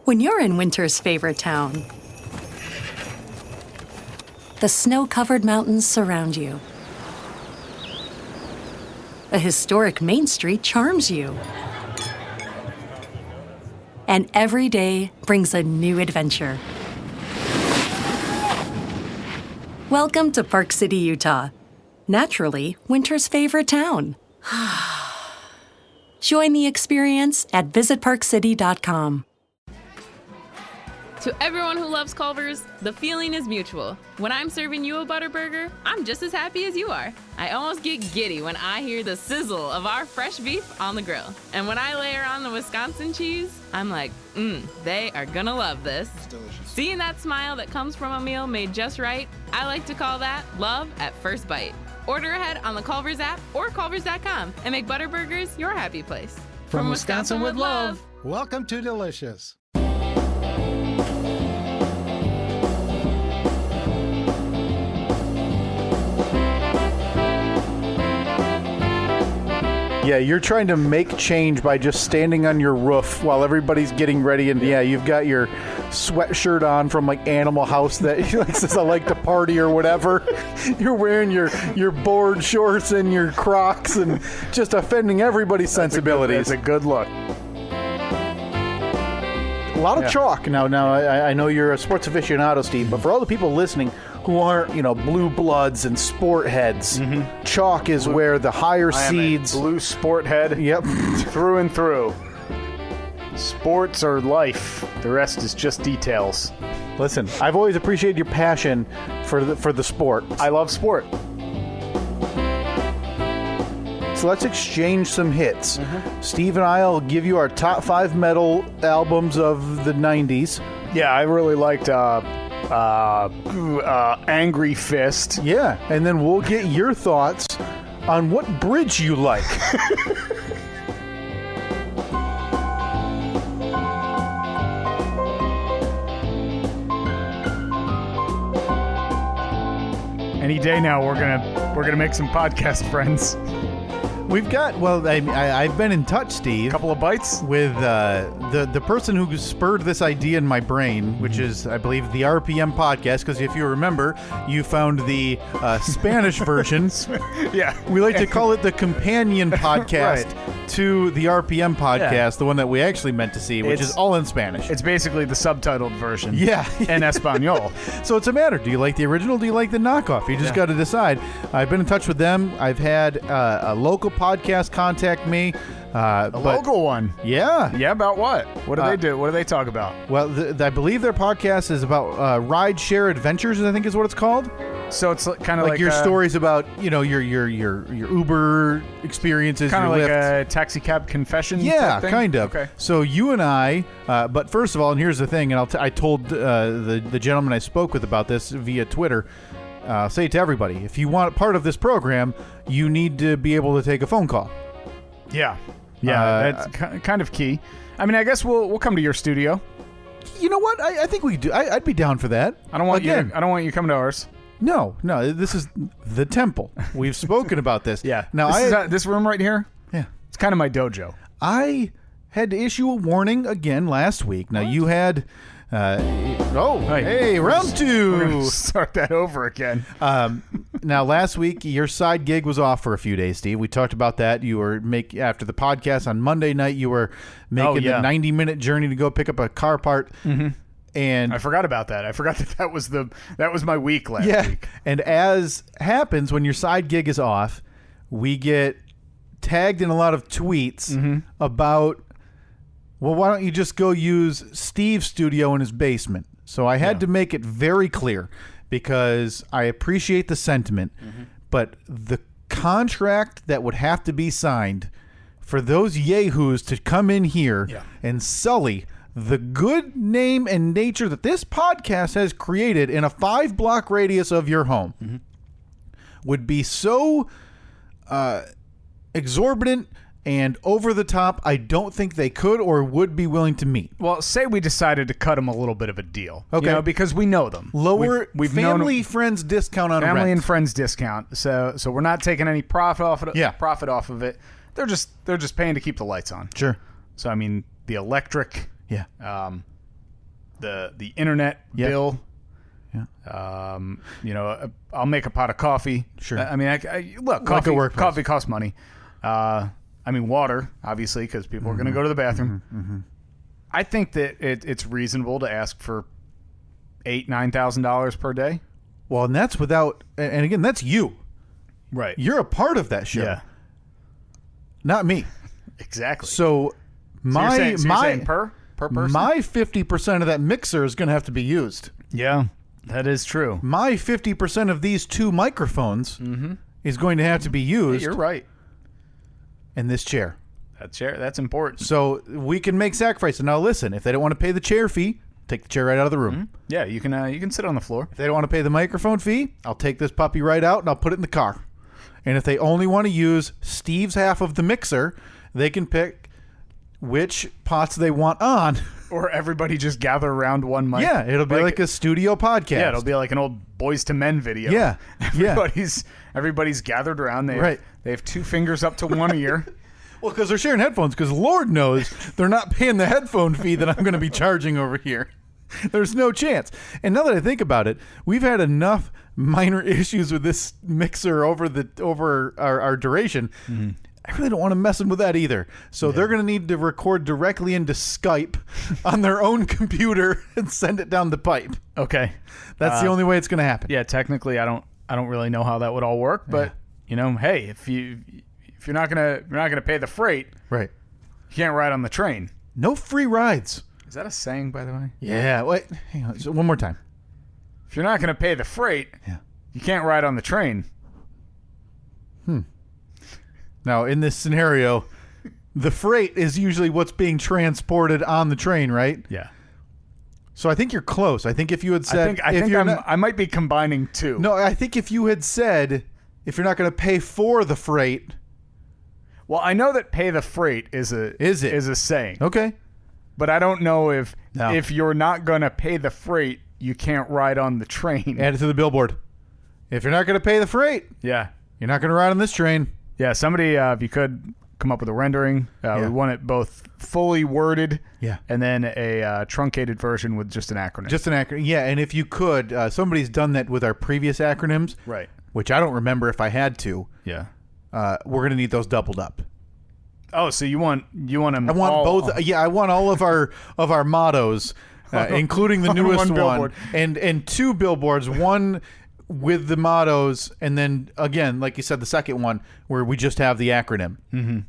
When you're in winter's favorite town, the snow-covered mountains surround you. A historic Main Street charms you. And every day brings a new adventure. Welcome to Park City, Utah. Naturally, winter's favorite town. Join the experience at visitparkcity.com. To everyone who loves Culver's, the feeling is mutual. When I'm serving you a Butterburger, I'm just as happy as you are. I almost get giddy when I hear the sizzle of our fresh beef on the grill. And when I layer on the Wisconsin cheese, I'm like, they are gonna love this. It's delicious. Seeing that smile that comes from a meal made just right, I like to call that love at first bite. Order ahead on the Culver's app or culvers.com and make Butterburgers your happy place. From Wisconsin with love. Welcome to Delicious. Yeah, you're trying to make change by just standing on your roof while everybody's getting ready, and you've got your sweatshirt on from like Animal House that like says I like to party or whatever. You're wearing your board shorts and your Crocs and just offending everybody's sensibilities. That's a good look. A lot of chalk. Now I know you're a sports aficionado, Steve, but for all the people listening who aren't, blue bloods and sport heads, chalk is where the higher seeds. Blue sport head. Yep. Through and through. Sports are life. The rest is just details. Listen, I've always appreciated your passion for the sport. I love sport. So let's exchange some hits. Steve and I will give you our top 5 metal albums of the 90s. Yeah, I really liked Angry Fist. Yeah, and then we'll get your thoughts on what bridge you like. Any day now, we're gonna make some podcast friends. We've got, I've been in touch, Steve. Couple of bites? With the person who spurred this idea in my brain, which is, I believe, the RPM podcast, because if you remember, you found the Spanish version. Yeah. We like to call it the companion podcast to the RPM podcast, the one that we actually meant to see, which is all in Spanish. It's basically the subtitled version. Yeah. In Espanol. So it's a matter. Do you like the original? Do you like the knockoff? You just got to decide. I've been in touch with them. I've had a local podcast contact me. Local one? Yeah. Yeah, about what? What do they do? What do they talk about? Well, I believe their podcast is about ride-share adventures, I think is what it's called. So it's kind of like your stories about, your Uber experiences, kind of like Lyft. a taxi cab confession. Yeah, type thing? kind of. Okay. So you and I, but first of all, and here's the thing, and I told the gentleman I spoke with about this via Twitter. Say it to everybody. If you want part of this program, you need to be able to take a phone call. Yeah. Yeah, that's kind of key. I mean, I guess we'll come to your studio. You know what? I think we do. I'd be down for that. I don't want you coming to ours. No. This is the temple. We've spoken about this. Yeah. Now this room right here. Yeah. It's kind of my dojo. I had to issue a warning again last week. Now you had. Hey, round 2. We're gonna start that over again. Now, last week, your side gig was off for a few days, Steve. We talked about that. You were after the podcast on Monday night, you were making the 90-minute journey to go pick up a car part. Mm-hmm. And I forgot about that. I forgot that was my week last week. And as happens when your side gig is off, we get tagged in a lot of tweets about, well, why don't you just go use Steve's studio in his basement? So I had to make it very clear, because I appreciate the sentiment, but the contract that would have to be signed for those yahoos to come in here and sully the good name and nature that this podcast has created in a 5-block radius of your home would be so exorbitant and over the top, I don't think they could or would be willing to meet. Well, say we decided to cut them a little bit of a deal. Okay. Because we know them. Lower family friends discount on family rent. and friends discount. So we're not taking any profit off of it. Profit off of it. They're just paying to keep the lights on. Sure. So I mean the electric. Yeah. the internet bill. Yeah. I'll make a pot of coffee. Sure. I mean, look, Like a workplace. coffee costs money. Water, obviously, because people are going to go to the bathroom. Mm-hmm. I think that it's reasonable to ask for $8,000-$9,000 per day. Well, and that's without, and again, that's you. Right. You're a part of that show. Yeah. Not me. Exactly. So you're saying per person? My 50% of that mixer is going to have to be used. Yeah, that is true. My 50% of these 2 microphones is going to have to be used. You're right. And this chair. That's important. So we can make sacrifices. Now listen, if they don't want to pay the chair fee, take the chair right out of the room. Yeah, you can sit on the floor. If they don't want to pay the microphone fee, I'll take this puppy right out and I'll put it in the car. And if they only want to use Steve's half of the mixer, they can pick which pots they want on. Or everybody just gather around one mic. Yeah, it'll be like a studio podcast. Yeah, it'll be like an old Boys to Men video. Yeah, Everybody's gathered around. They have 2 fingers up to one ear. Well, because they're sharing headphones, because Lord knows they're not paying the headphone fee that I'm going to be charging over here. There's no chance. And now that I think about it, we've had enough minor issues with this mixer over our duration. Mm-hmm. I really don't want to mess with that either. So they're going to need to record directly into Skype on their own computer and send it down the pipe. Okay. That's the only way it's going to happen. Yeah, technically I don't really know how that would all work, but hey, if you're not going to pay the freight, right. You can't ride on the train. No free rides. Is that a saying, by the way? Yeah. Wait, hang on. So one more time. If you're not going to pay the freight, you can't ride on the train. Now, in this scenario, the freight is usually what's being transported on the train, right? Yeah. So I think you're close. I think if you had said... I might be combining 2. No, I think if you had said, if you're not going to pay for the freight... Well, I know that pay the freight is a saying. Okay. But I don't know if you're not going to pay the freight, you can't ride on the train. Add it to the billboard. If you're not going to pay the freight, you're not going to ride on this train. Yeah, somebody, if you could come up with a rendering, we want it both fully worded and then a truncated version with just an acronym. Just an acronym, yeah. And if you could, somebody's done that with our previous acronyms, right? Which I don't remember if I had to. Yeah. We're going to need those doubled up. Oh, so you want them? I want all, both. Yeah, I want all of our mottos, including the newest one, and 2 billboards. One with the mottos, and then again, like you said, the second one where we just have the acronym. Mm-hmm.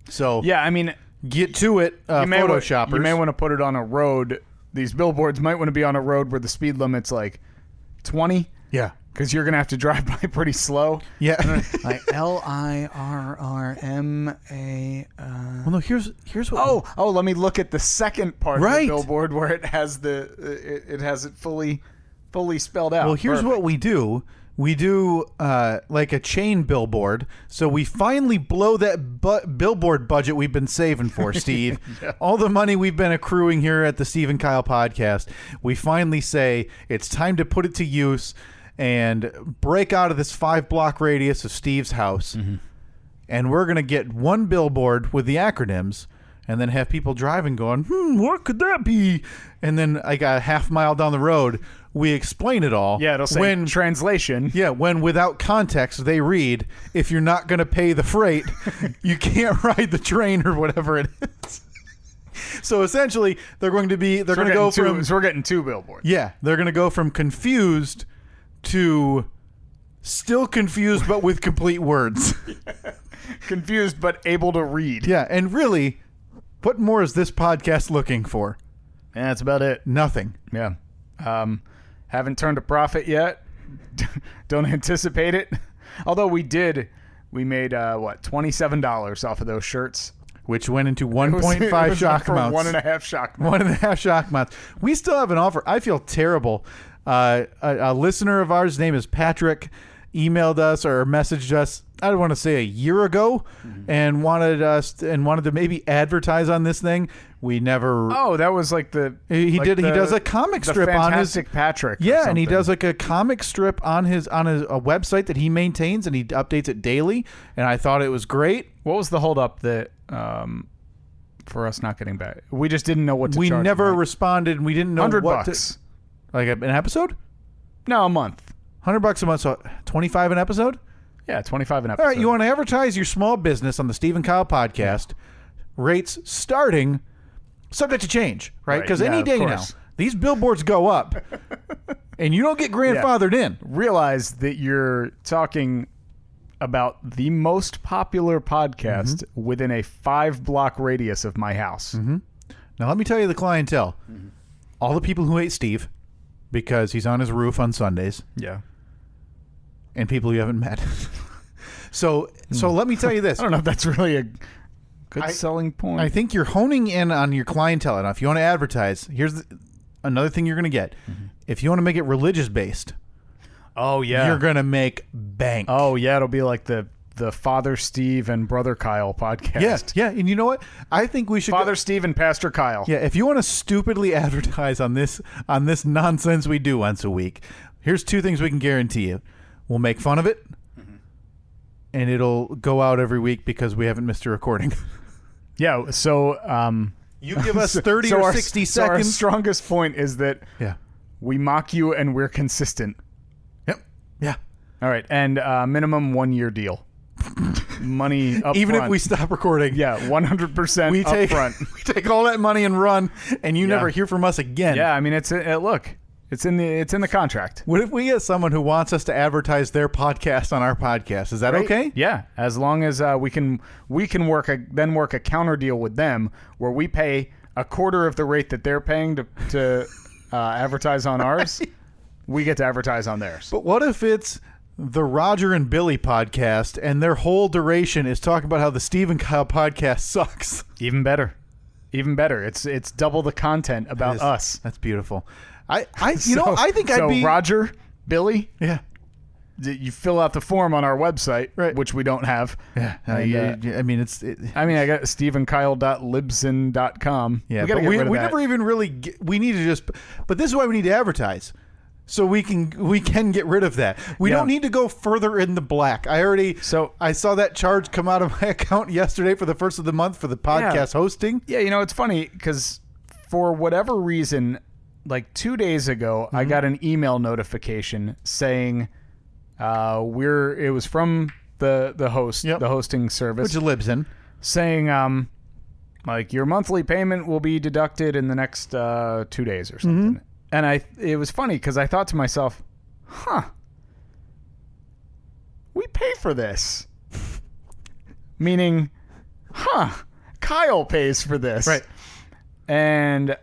So yeah, I mean, get to it, Photoshoppers. You may want to put it on a road. These billboards might want to be on a road where the speed limit's like 20. Yeah. Because you're going to have to drive by pretty slow. Yeah. Like LIRRMA. Well, no, here's what... Oh, let me look at the second part of the billboard where it has it has it fully spelled out. Well, here's what we do. We do like a chain billboard. So we finally blow that billboard budget we've been saving for, Steve. Yeah. All the money we've been accruing here at the Steve and Kyle podcast. We finally say it's time to put it to use and break out of this 5-block radius of Steve's house. Mm-hmm. And we're going to get one billboard with the acronyms and then have people driving going, what could that be? And then like a half mile down the road, we explain it all. Yeah, it'll say translation. Yeah, when without context they read, if you're not going to pay the freight, you can't ride the train or whatever it is. So essentially, they're going to go from... So we're getting 2 billboards. Yeah, they're going to go from confused to still confused but with complete words. Confused but able to read. Yeah, and really, what more is this podcast looking for? Yeah, that's about it. Nothing. Yeah. Haven't turned a profit yet. Don't anticipate it. Although we made $27 off of those shirts. Which went into 1.5 shock mounts. 1.5 shock mounts. 1.5 shock mounts. We still have an offer. I feel terrible. A listener of ours, his name is Patrick, emailed us or messaged us, I don't want to say a year ago, and wanted to maybe advertise on this thing. We never. Oh, that was like he does a comic strip on his Patrick. Yeah, and he does like a comic strip on his a website that he maintains, and he updates it daily. And I thought it was great. What was the holdup that for us not getting back? We just didn't know what to We charge. never responded. We didn't know $100 what to, like an episode. No, a month. $100 a month, so 25 an episode. Yeah, 25 an episode. All right, you want to advertise your small business on the Steve and Kyle podcast? Rates starting, subject to change, right? Because any day now, these billboards go up, and you don't get grandfathered in. Realize that you're talking about the most popular podcast within a 5-block radius of my house. Now, let me tell you the clientele. All the people who hate Steve because he's on his roof on Sundays. Yeah. And people you haven't met. So let me tell you this. I don't know if that's really a good selling point. I think you're honing in on your clientele enough. If you want to advertise, here's another thing you're going to get. If you want to make it religious-based, you're going to make bank. Oh, yeah, it'll be like the Father Steve and Brother Kyle podcast. Yeah, and you know what? I think we should Father Steve and Pastor Kyle. Yeah, if you want to stupidly advertise on this nonsense we do once a week, here's 2 things we can guarantee you. We'll make fun of it, and it'll go out every week because we haven't missed a recording. Yeah, so you give us 30 or 60 seconds. So our strongest point is that we mock you and we're consistent. Yep. Yeah. All right, and minimum 1-year deal. Money up even front. If we stop recording. Yeah, 100% up front. We take all that money and run, and you never hear from us again. Yeah, I mean, look, it's in the contract. What if we get someone who wants us to advertise their podcast on our podcast? Is that okay? Yeah, as long as we can work a counter deal with them where we pay a quarter of the rate that they're paying to advertise on ours. We get to advertise on theirs. But what if it's the Roger and Billy podcast, and their whole duration is talking about how the Steve and Kyle podcast sucks? Even better. It's double the content about us. That's beautiful. I think I'd be Roger, Billy. Yeah. You fill out the form on our website, right? Which we don't have. Yeah. I mean, I got StephenKyle.libsyn.com. Yeah, we never even really. We need to just. But this is why we need to advertise. So we can get rid of that. We don't need to go further in the black. I saw that charge come out of my account yesterday for the first of the month for the podcast hosting. Yeah, it's funny because for whatever reason, like 2 days ago, I got an email notification saying it was from the host, the hosting service, which lives in, saying like your monthly payment will be deducted in the next 2 days or something. And it was funny because I thought to myself, we pay for this. Meaning, Kyle pays for this. Right. And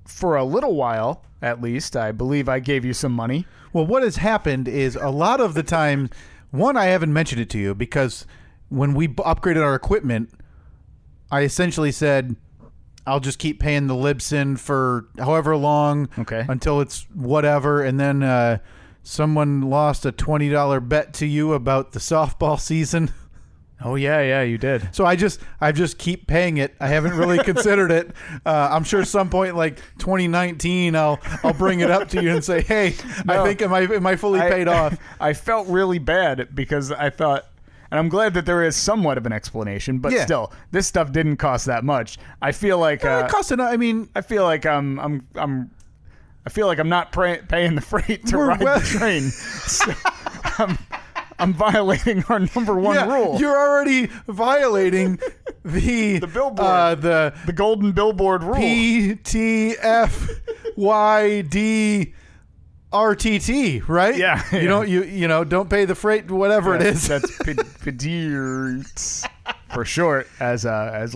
for a little while, at least, I believe I gave you some money. Well, what has happened is a lot of the time, one, I haven't mentioned it to you because when we upgraded our equipment, I essentially said, I'll just keep paying the Libsyn for however long until it's whatever. And then someone lost a $20 bet to you about the softball season. Oh, yeah, you did. So I just keep paying it. I haven't really considered it. I'm sure some point like 2019, I'll bring it up to you and say, hey, I think am I fully paid off? I felt really bad because I thought, and I'm glad that there is somewhat of an explanation, but still, this stuff didn't cost that much. I feel like it cost enough. I mean, I feel like I'm not paying the freight to ride the train. So I'm violating our number one rule. You're already violating the billboard, the golden billboard rule. PTFYD. RTT, right? Yeah. You don't pay the freight, whatever it is. That's PDRT for short, as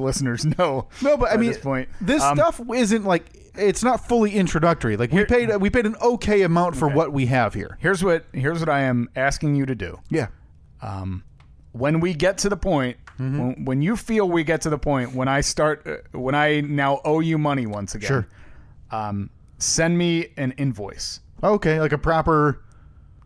listeners know. No, but I mean, this point, this stuff isn't like it's not fully introductory. Like we paid an okay amount for what we have here. Here's what I am asking you to do. Yeah. When we get to the point, when you feel we get to the point when I now owe you money once again, send me an invoice. Okay, like a proper.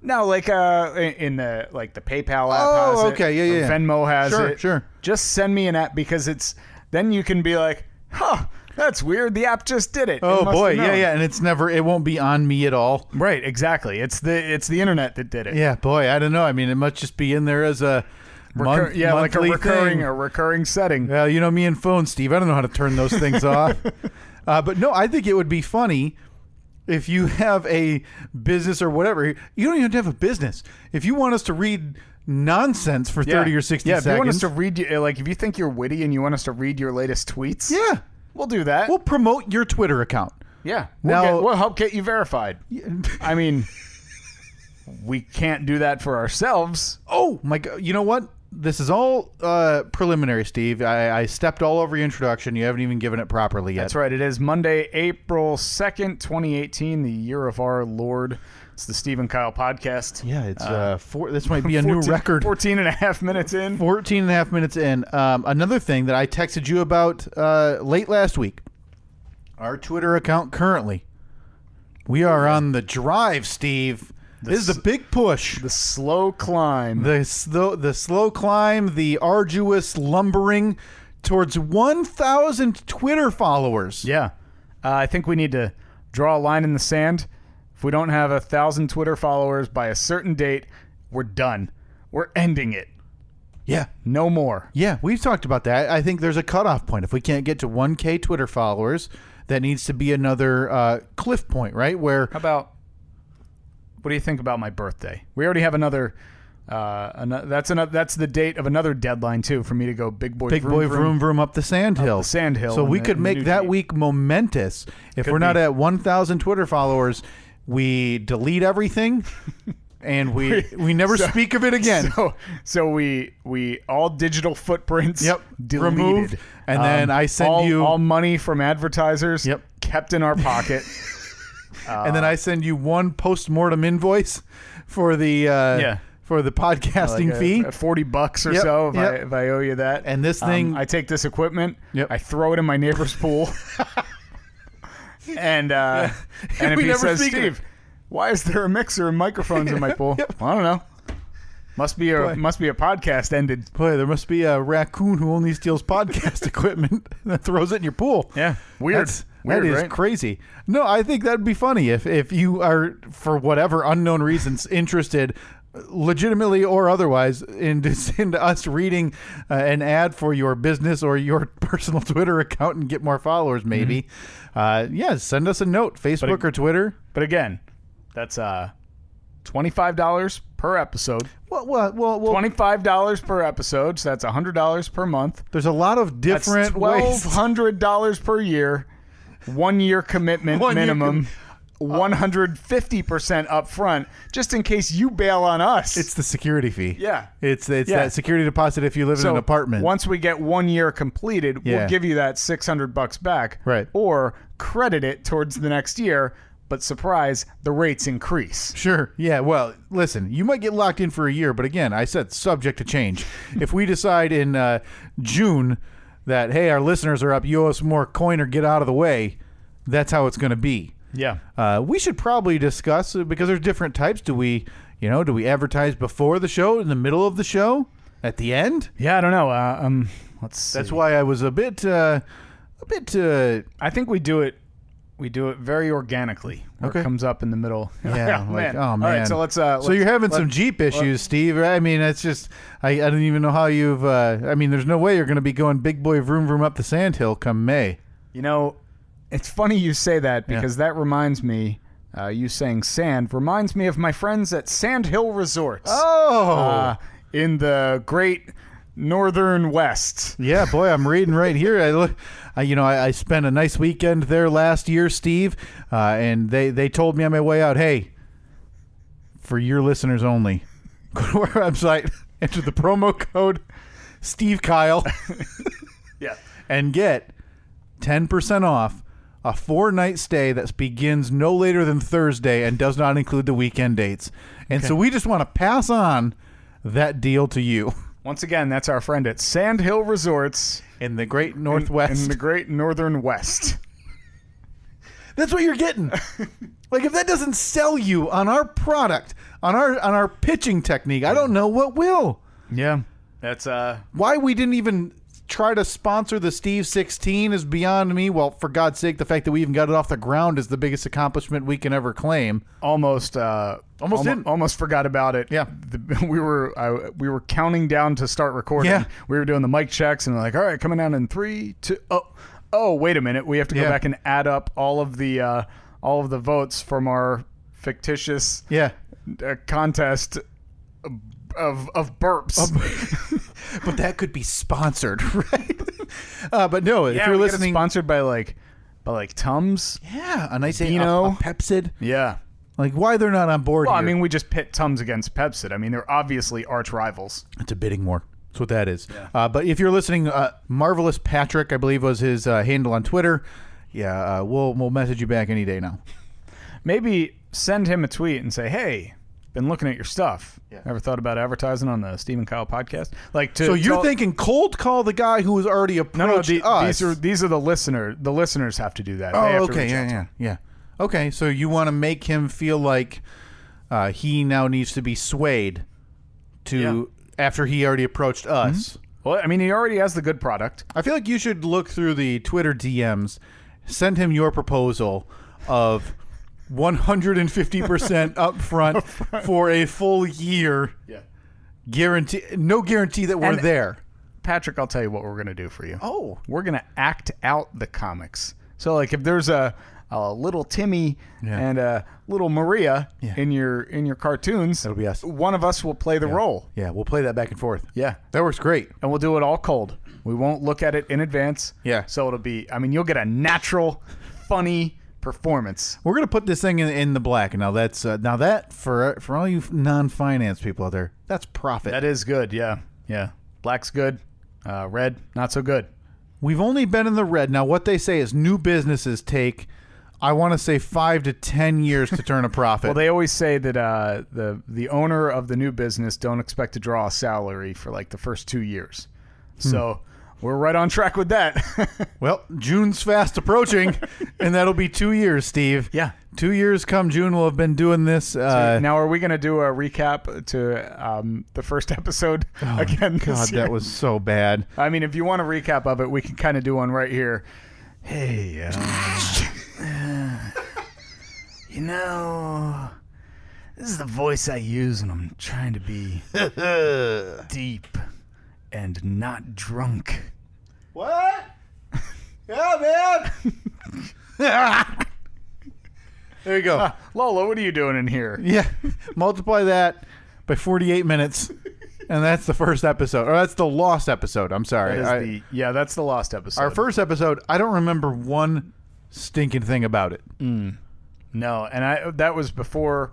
No, like in the PayPal app. Oh, has okay, it, yeah. Venmo has it. Sure. Just send me an app because then you can be like, that's weird. The app just did it. Oh boy, yeah, and it won't be on me at all. Right, exactly. It's the internet that did it. Yeah, boy, I don't know. I mean, it must just be in there as a Monthly like thing. a recurring setting. Well, you know me and phone, Steve. I don't know how to turn those things off. But no, I think it would be funny if you have a business or whatever. You don't even have to have a business. If you want us to read nonsense for 30 or 60 seconds. If you want us to read, if you think you're witty and you want us to read your latest tweets, yeah, we'll do that. We'll promote your Twitter account. Yeah. We'll help get you verified. I mean, we can't do that for ourselves. Oh, my God. You know what? This is all preliminary, Steve. I stepped all over your introduction. You haven't even given it properly yet. That's right. It is Monday, April 2nd, 2018, the year of our Lord. It's the Steve and Kyle podcast. Yeah, it's this might be a new record. 14 and a half minutes in. 14 and a half minutes in. Another thing that I texted you about late last week. Our Twitter account currently. We are on the drive, Steve. This is a big push. The slow climb. The slow climb, the arduous lumbering towards 1,000 Twitter followers. Yeah. I think we need to draw a line in the sand. If we don't have 1,000 Twitter followers by a certain date, we're done. We're ending it. Yeah. No more. Yeah, we've talked about that. I think there's a cutoff point. If we can't get to 1K Twitter followers, that needs to be another cliff point, right? Where what do you think about my birthday? We already have another. That's the date of another deadline too for me to go big boy vroom vroom up the sand hill. So we could make that week momentous. If we're not at 1,000 Twitter followers, we delete everything. And we never speak of it again. So we all digital footprints. Yep. Deleted. Removed. And then I send you all money from advertisers. Yep. Kept in our pocket. And then I send you one post-mortem invoice for the podcasting fee, $40 or so if I owe you that. And this thing, I take this equipment. Yep. I throw it in my neighbor's pool. And if he says, Steve, why is there a mixer and microphones in my pool? Yep. I don't know. Must be a podcast ended. Boy, there must be a raccoon who only steals podcast equipment that throws it in your pool. Yeah, weird. That is right? crazy. No, I think that'd be funny if you are, for whatever unknown reasons, interested, legitimately or otherwise, into us reading an ad for your business or your personal Twitter account and get more followers, maybe. Send us a note, Facebook or Twitter. But again, that's $25 per episode. Well, $25 per episode, so that's $100 per month. There's a lot of different ways. $1,200 per year, 1 year commitment minimum, 150% up front, just in case you bail on us. It's the security fee. Yeah. It's that security deposit if you live in an apartment. Once we get 1 year completed, we'll give you that $600 back. Right. Or credit it towards the next year. But surprise, the rates increase. Sure. Yeah. Well, listen, you might get locked in for a year, but again, I said subject to change. If we decide in June that, hey, our listeners are up, you owe us more coin or get out of the way, that's how it's going to be. Yeah. We should probably discuss, because there's different types. Do we advertise before the show, in the middle of the show, at the end? Yeah, I don't know. Let's see. That's why I was a bit. I think we do it. We do it very organically. Where it comes up in the middle. Yeah, man. Oh man. All right, so let's. So you're having some Jeep issues, Steve. I mean, it's just I don't even know how you've. There's no way you're going to be going big boy vroom vroom up the sandhill come May. You know, it's funny you say that because that reminds me. You saying sand reminds me of my friends at Sand Hill Resorts. Oh, in the great Northern West. Yeah, boy, I'm reading right here. I spent a nice weekend there last year, Steve, and they told me on my way out, hey, for your listeners only, go to our website, enter the promo code Steve Kyle, and get 10% off a 4-night stay that begins no later than Thursday and does not include the weekend dates. And so we just want to pass on that deal to you. Once again, that's our friend at Sand Hill Resorts in the Great Northwest. In the Great Northern West. That's what you're getting. Like, if that doesn't sell you on our product, on our pitching technique, I don't know what will. Yeah, that's why we didn't even try to sponsor the Steve 16 is beyond me. Well, for God's sake, the fact that we even got it off the ground is the biggest accomplishment we can ever claim. Almost forgot about it. Yeah. We were counting down to start recording. Yeah. We were doing the mic checks and like, all right, coming down in 3, 2. Oh, wait a minute. We have to go back and add up all of the votes from our fictitious contest of burps. But that could be sponsored, right? But no, if you're listening, sponsored by Tums. Yeah, a nice Beano. a Pepsid. Yeah. Like, why they're not on board Well, here? I mean, we just pit Tums against Pepsid. I mean, they're obviously arch rivals. It's a bidding war. That's what that is. Yeah. But if you're listening, Marvelous Patrick, I believe, was his handle on Twitter. Yeah, we'll message you back any day now. Maybe send him a tweet and say, hey, been looking at your stuff. Yeah. Ever thought about advertising on the Steve and Kyle podcast? So you're thinking cold call the guy who has already approached us? These are the listener. The listeners have to do that. Oh, they have okay, to reach out. yeah. Okay, so you want to make him feel like he now needs to be swayed to after he already approached us. Mm-hmm. Well, I mean, he already has the good product. I feel like you should look through the Twitter DMs, send him your proposal of 150% upfront for a full year. Yeah. No guarantee that we're there. Patrick, I'll tell you what we're going to do for you. Oh. We're going to act out the comics. So, like, if there's a little Timmy and a little Maria in your cartoons, that'll be us. One of us will play the role. Yeah, we'll play that back and forth. Yeah. That works great. And we'll do it all cold. We won't look at it in advance. Yeah. So it'll be, I mean, you'll get a natural, funny performance. We're gonna put this thing in the black, and now that's that for all you non-finance people out there, that's profit. That is good. Yeah. Black's good. Red, not so good. We've only been in the red. Now, what they say is new businesses take, I want to say, 5 to 10 years to turn a profit. Well, they always say that the owner of the new business don't expect to draw a salary for like the first 2 years. So we're right on track with that. Well, June's fast approaching, and that'll be 2 years, Steve. Yeah. 2 years come June, we'll have been doing this. Now, are we going to do a recap to the first episode again? God, that was so bad. I mean, if you want a recap of it, we can kind of do one right here. Hey, this is the voice I use when I'm trying to be deep and not drunk. What? Yeah, man. There you go. Lola, what are you doing in here? Yeah. Multiply that by 48 minutes, and that's the first episode. Or that's the lost episode. I'm sorry. That's the lost episode. Our first episode, I don't remember one stinking thing about it. No, and that was before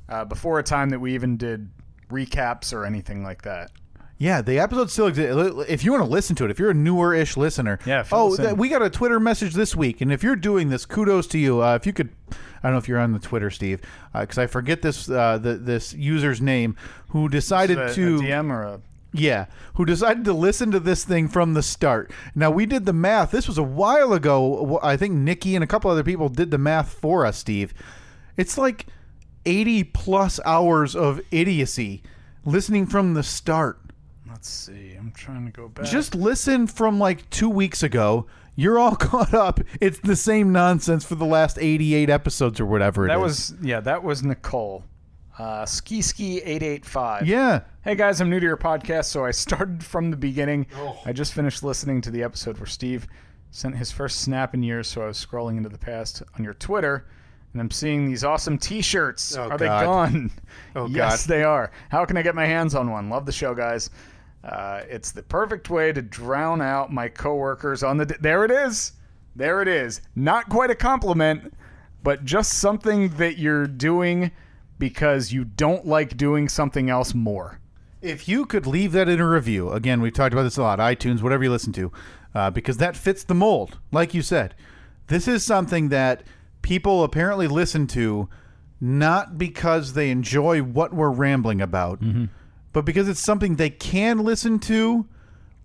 a time that we even did recaps or anything like that. Yeah, the episode still exists. If you want to listen to it, if you're a newer-ish listener. Yeah. We got a Twitter message this week, and if you're doing this, kudos to you. If you could, I don't know if you're on the Twitter, Steve, because I forget this this user's name, who decided to a DM or a. Yeah, who decided to listen to this thing from the start. Now, we did the math. This was a while ago. I think Nikki and a couple other people did the math for us, Steve. It's like 80-plus hours of idiocy listening from the start. Let's see. I'm trying to go back. Just listen from like 2 weeks ago. You're all caught up. It's the same nonsense for the last 88 episodes or whatever it is. That was Nicole. Ski885. Yeah. Hey guys, I'm new to your podcast, so I started from the beginning. I just finished listening to the episode where Steve sent his first snap in years, so I was scrolling into the past on your Twitter, and I'm seeing these awesome T-shirts. Are they gone? Oh, yes, God. they are. How can I get my hands on one? Love the show, guys. It's the perfect way to drown out my coworkers on the... There it is. There it is. Not quite a compliment, but just something that you're doing because you don't like doing something else more. If you could leave that in a review, again, we've talked about this a lot, iTunes, whatever you listen to, because that fits the mold. Like you said, this is something that people apparently listen to not because they enjoy what we're rambling about, but because it's something they can listen to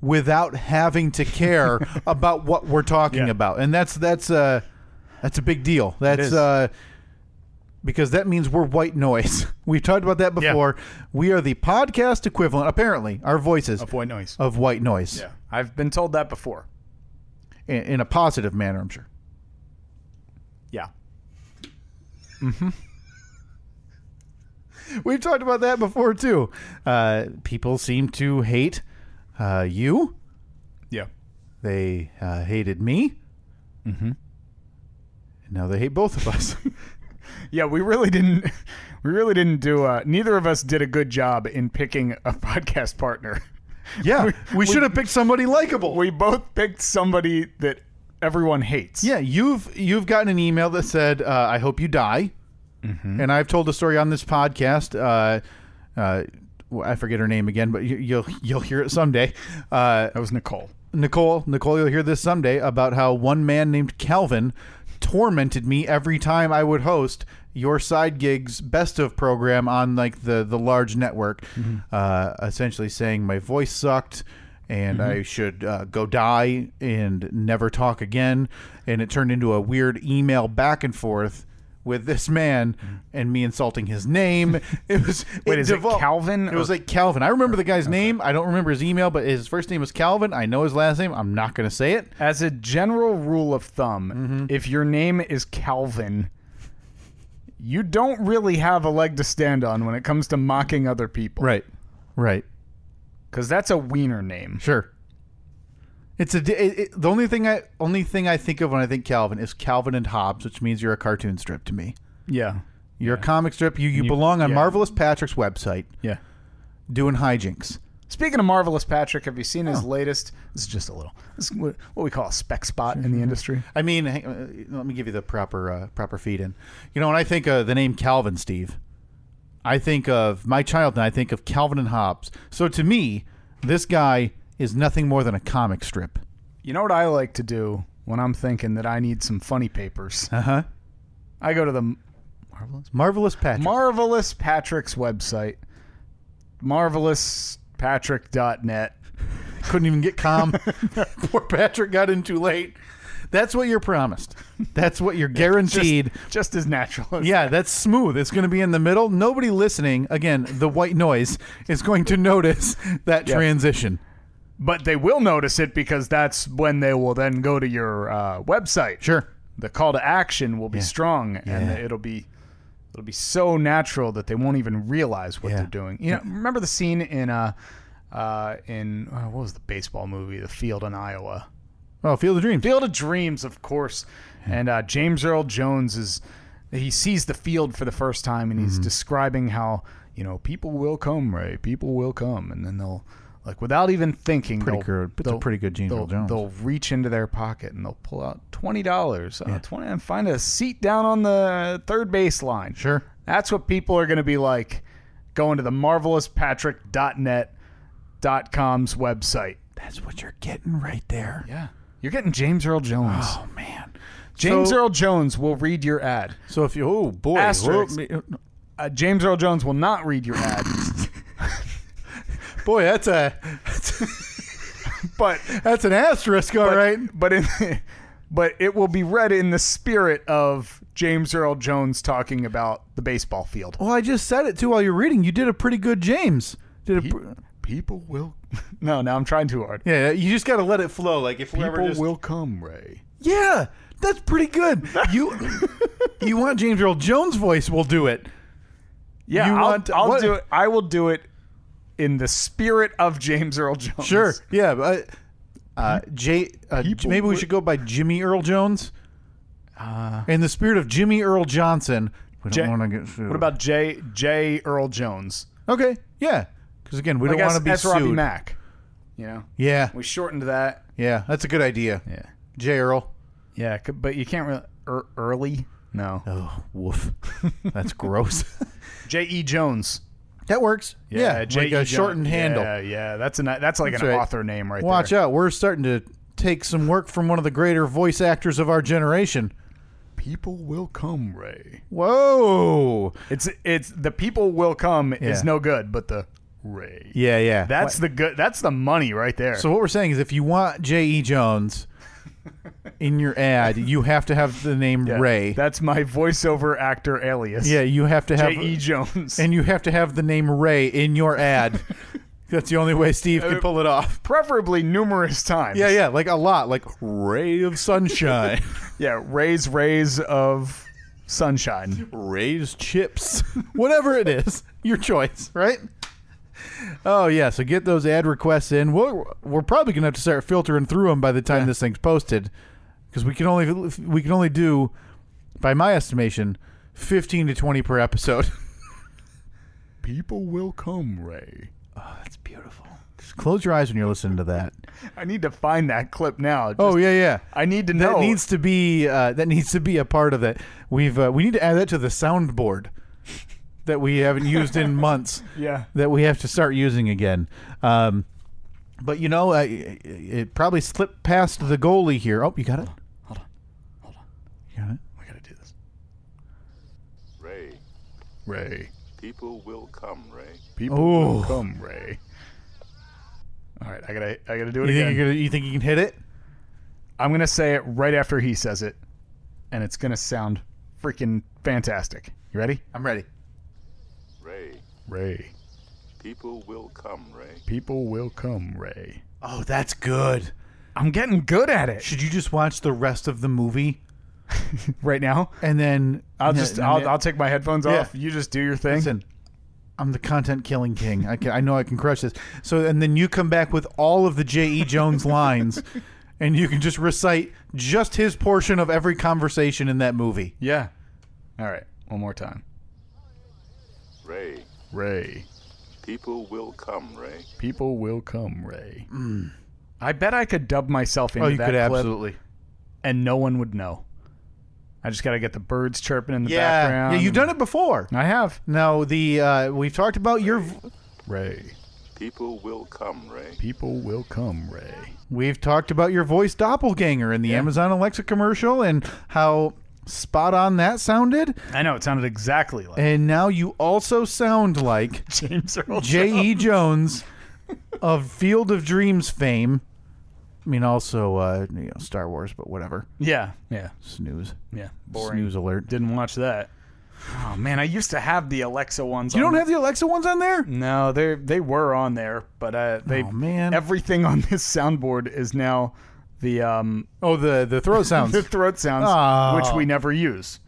without having to care about what we're talking about. And that's a big deal. That's because that means we're white noise. We've talked about that before. Yeah. We are the podcast equivalent, apparently, our voices. Of white noise. Of white noise. Yeah. I've been told that before. In a positive manner, I'm sure. Yeah. Mm-hmm. We've talked about that before, too. People seem to hate you. Yeah. They hated me. Mm-hmm. And now they hate both of us. Yeah, we really didn't do, neither of us did a good job in picking a podcast partner. Yeah, we should have picked somebody likable. We both picked somebody that everyone hates. Yeah, you've gotten an email that said, I hope you die. Mm-hmm. And I've told the story on this podcast. I forget her name again, but you'll hear it someday. That was Nicole. Nicole, you'll hear this someday about how one man named Calvin tormented me every time I would host your Side Gigs Best of program on like the large network, essentially saying my voice sucked and I should go die and never talk again. And it turned into a weird email back and forth with this man and me insulting his name. It was is it Calvin? It was like Calvin. I remember the guy's name. I don't remember his email, but his first name was Calvin. I know his last name. I'm not going to say it. As a general rule of thumb, if your name is Calvin, you don't really have a leg to stand on when it comes to mocking other people. Right. Because that's a wiener name. Sure. It's the only thing I think of when I think Calvin is Calvin and Hobbes, which means you're a cartoon strip to me. Yeah. You're a comic strip. You belong on Marvelous Patrick's website. Yeah. Doing hijinks. Speaking of Marvelous Patrick, have you seen his latest? This is just a little. This is what we call a spec spot in the industry. I mean, let me give you the proper feed in. You know, when I think of the name Calvin, Steve, I think of my child and I think of Calvin and Hobbes. So to me, this guy is nothing more than a comic strip. You know what I like to do when I'm thinking that I need some funny papers? Uh-huh. I go to the Marvelous Patrick. Marvelous Patrick's website. MarvelousPatrick.net. Couldn't even get calm. Poor Patrick got in too late. That's what you're promised. That's what you're guaranteed. Just as natural as that's smooth. It's going to be in the middle. Nobody listening, again, the white noise, is going to notice that transition. But they will notice it because that's when they will then go to your website. Sure. The call to action will be strong, and it'll be so natural that they won't even realize what they're doing. You know, remember the scene in what was the baseball movie, The Field in Iowa? Oh, Field of Dreams. Field of Dreams, of course. And James Earl Jones he sees the field for the first time, and he's describing how, people will come, Ray. People will come, and then they'll. Like, without even thinking, it's a pretty good James Earl Jones. They'll reach into their pocket and they'll pull out $20, and find a seat down on the third base line. Sure. That's what people are going to be like going to the marvelouspatrick.net.com's website. That's what you're getting right there. Yeah. You're getting James Earl Jones. Oh, man. James Earl Jones will read your ad. So if you, oh, boy. Asterisk. James Earl Jones will not read your ad. Boy, that's an asterisk, all right. But it will be read in the spirit of James Earl Jones talking about the baseball field. Well, I just said it too while you're reading. You did a pretty good James. People will. No, I'm trying too hard. Yeah, you just got to let it flow. Like if people will come, Ray. Yeah, that's pretty good. You want James Earl Jones' voice? We'll do it. Yeah, I'll do it. I will do it. In the spirit of James Earl Jones. Sure. Yeah. But, maybe we should go by Jimmy Earl Jones. In the spirit of Jimmy Earl Johnson. We don't want to get sued. What about J. Earl Jones? Okay. Yeah. Because, again, we don't want to be sued. Robbie Mack. Yeah. We shortened that. Yeah. That's a good idea. Yeah. J. Earl. Yeah. But you can't really... Early? No. Oh, woof. That's gross. J.E. Jones. That works. Yeah, like a shortened handle. Yeah. That's like an author name right there. Watch out. We're starting to take some work from one of the greater voice actors of our generation. People will come, Ray. Whoa. It's the people will come is no good, but the Ray. Yeah. That's the good. That's the money right there. So what we're saying is if you want J.E. Jones, in your ad, you have to have the name Ray. That's my voiceover actor alias. Yeah, you have to have J.E. Jones. and you have to have the name Ray in your ad. That's the only way Steve can pull it off. Preferably numerous times. Yeah, like a lot, like ray of sunshine, Yeah, rays of sunshine. Ray's chips, whatever it is, your choice, right? Oh yeah, so get those ad requests in. We're probably gonna have to start filtering through them by the time this thing's posted, because we can only do, by my estimation, 15 to 20 per episode. People will come, Ray. Oh, that's beautiful. Just close your eyes when you're listening to that. I need to find that clip now. Yeah. I need to know. That needs to be a part of it. We need to add that to the soundboard that we haven't used in months. Yeah. That we have to start using again. But it probably slipped past the goalie here. Oh, you got it? Hold on. You got it? We got to do this. Ray, people will come, Ray. People will come, Ray. All right, I gotta do it again. You think you can hit it? I'm gonna say it right after he says it, and it's gonna sound freaking fantastic. You ready? I'm ready. Ray. People will come, Ray. People will come, Ray. Oh, that's good. I'm getting good at it. Should you just watch the rest of the movie Right now? and then I'll take my headphones Yeah. off. You just do your thing. Listen, I'm the content killing king. I know I can crush this. So, and then you come back with all of the J.E. Jones lines, and you can just recite just his portion of every conversation in that movie. Yeah. All right. One more time. Ray, people will come, Ray. People will come, Ray. I bet I could dub myself into Oh, you that could clip, absolutely. and no one would know. I just got to get the birds chirping in the background. Yeah, you've done it before. I have. Now, we've talked about your... Ray. People will come, Ray. People will come, Ray. We've talked about your voice doppelganger in the Amazon Alexa commercial and how spot on that sounded. I know, it sounded exactly like And now you also sound like James Earl J.E. Jones of Field of Dreams fame. I mean, also, Star Wars, but whatever. Yeah. Snooze. Boring. Snooze alert. Didn't watch that. Oh, man, I used to have the Alexa ones. You don't have the Alexa ones on there? No, they were on there, but Oh, man. everything on this soundboard is now the the throat sounds. the throat sounds, Oh. which we never use.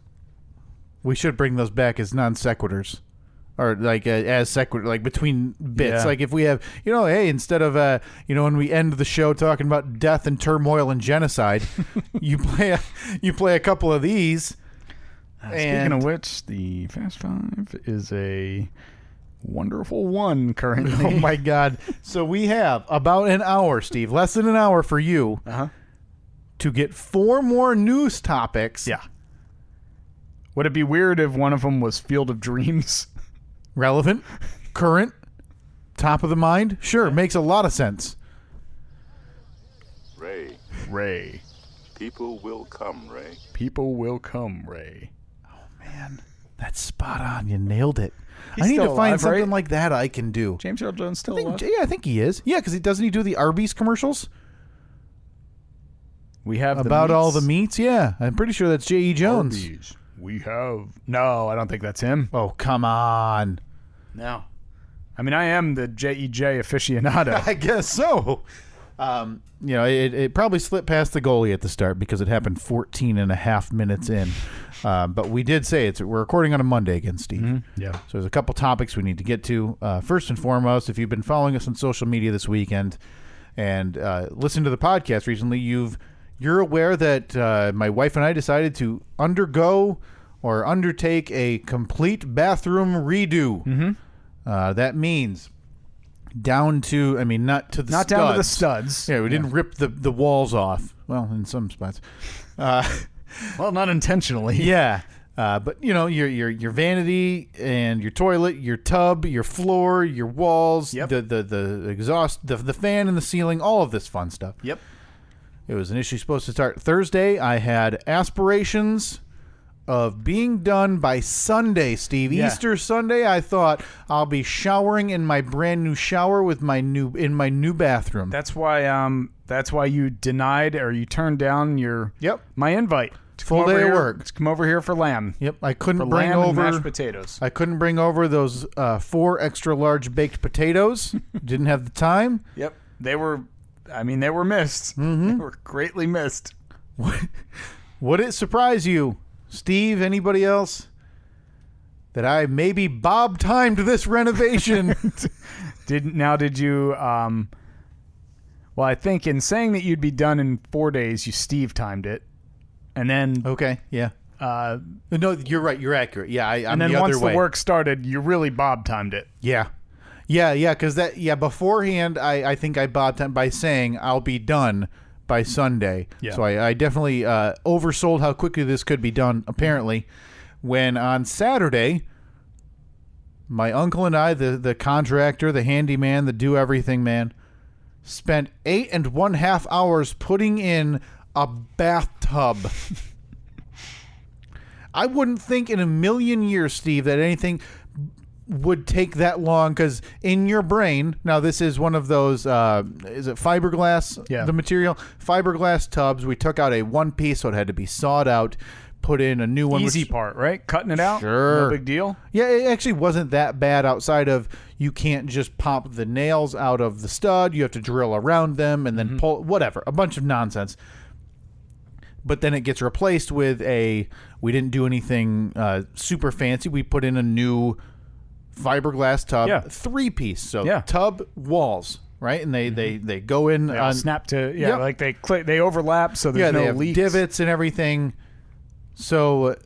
We should bring those back as non sequiturs, or like as sequitur, like between bits. Yeah. Like if we have, hey, instead of when we end the show talking about death and turmoil and genocide, you play a couple of these. Speaking of which, the Fast Five is a wonderful one currently. Oh my God! So we have about an hour, Steve, less than an hour for you to get 4 more news topics. Yeah. Would it be weird if one of them was Field of Dreams? Relevant, current, top of the mind. Sure, makes a lot of sense. Ray, people will come, Ray. People will come, Ray. Man, that's spot on. You nailed it. He's I need to still find alive, something right? like that I can do. James Earl Jones still alive? I think he is. Yeah, because doesn't he do the Arby's commercials We have about the all the meats? Yeah, I'm pretty sure that's J.E. Jones. Arby's. We have... No, I don't think that's him. Oh, come on. No. I mean, I am the J.E.J. aficionado. I guess so. It probably slipped past the goalie at the start because it happened 14 and a half minutes in. But we did say we're recording on a Monday again, Steve. Mm-hmm. Yeah. So there's a couple topics we need to get to. First and foremost, if you've been following us on social media this weekend and listened to the podcast recently, you're aware that my wife and I decided to undertake a complete bathroom redo. Mm-hmm. That means down to, not to the Not studs. down to the studs. Yeah, we didn't rip the walls off. Well, in some spots. Well, not intentionally. Yeah. But your vanity and your toilet, your tub, your floor, your walls, Yep. the exhaust, the fan in the ceiling, all of this fun stuff. Yep. It was initially supposed to start Thursday. I had aspirations of being done by Sunday, Steve. Yeah. Easter Sunday, I thought I'll be showering in my brand new shower with my new bathroom. That's why you denied or you turned down my invite. To Full come over day of here- work. To come over here for lamb. Yep, I couldn't For bring lamb and over mashed potatoes. I couldn't bring over those 4 extra large baked potatoes. Didn't have the time. Yep. They were missed. Mm-hmm. They were greatly missed. Would it surprise you, Steve, anybody else, that I maybe Bob timed this renovation? Did you well, I think in saying that you'd be done in 4 days, you Steve timed it. And then Okay, yeah. No, you're right. You're accurate. Yeah, I'm and then the once other way. the work started, you really Bob timed it. Yeah. Because beforehand, I think I bobbed time by saying I'll be done by Sunday. Yeah. So I definitely oversold how quickly this could be done, apparently, when on Saturday, my uncle and I, the contractor, the handyman, the do-everything man, spent 8.5 hours putting in a bathtub. I wouldn't think in a million years, Steve, that anything would take that long, because in your brain, now this is one of those, is it fiberglass? Yeah. The material? Fiberglass tubs. We took out a one piece, so it had to be sawed out, put in a new one. Easy part, right? Cutting it out. Sure. No big deal. Yeah, it actually wasn't that bad outside of you can't just pop the nails out of the stud. You have to drill around them and then pull, whatever, a bunch of nonsense. But then it gets replaced with we didn't do anything super fancy. We put in a new fiberglass tub, 3-piece. So tub, walls, right? And they go in. They all snap to, like they overlap, so there's they no have leaks. divots and everything. So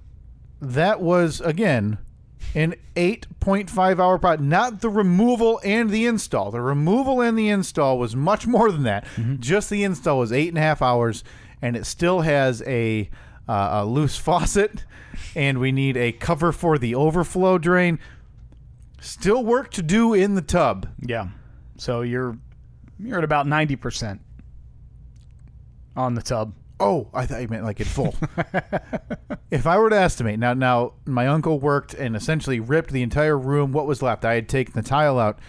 that was, again, an 8.5 hour project. Not the removal and the install. The removal and the install was much more than that. Just the install was 8.5 hours, and it still has a loose faucet, and we need a cover for the overflow drain. Still work to do in the tub. Yeah. So you're at about 90% on the tub. Oh, I thought you meant like in full. If I were to estimate, now my uncle worked and essentially ripped the entire room. What was left? I had taken the tile out.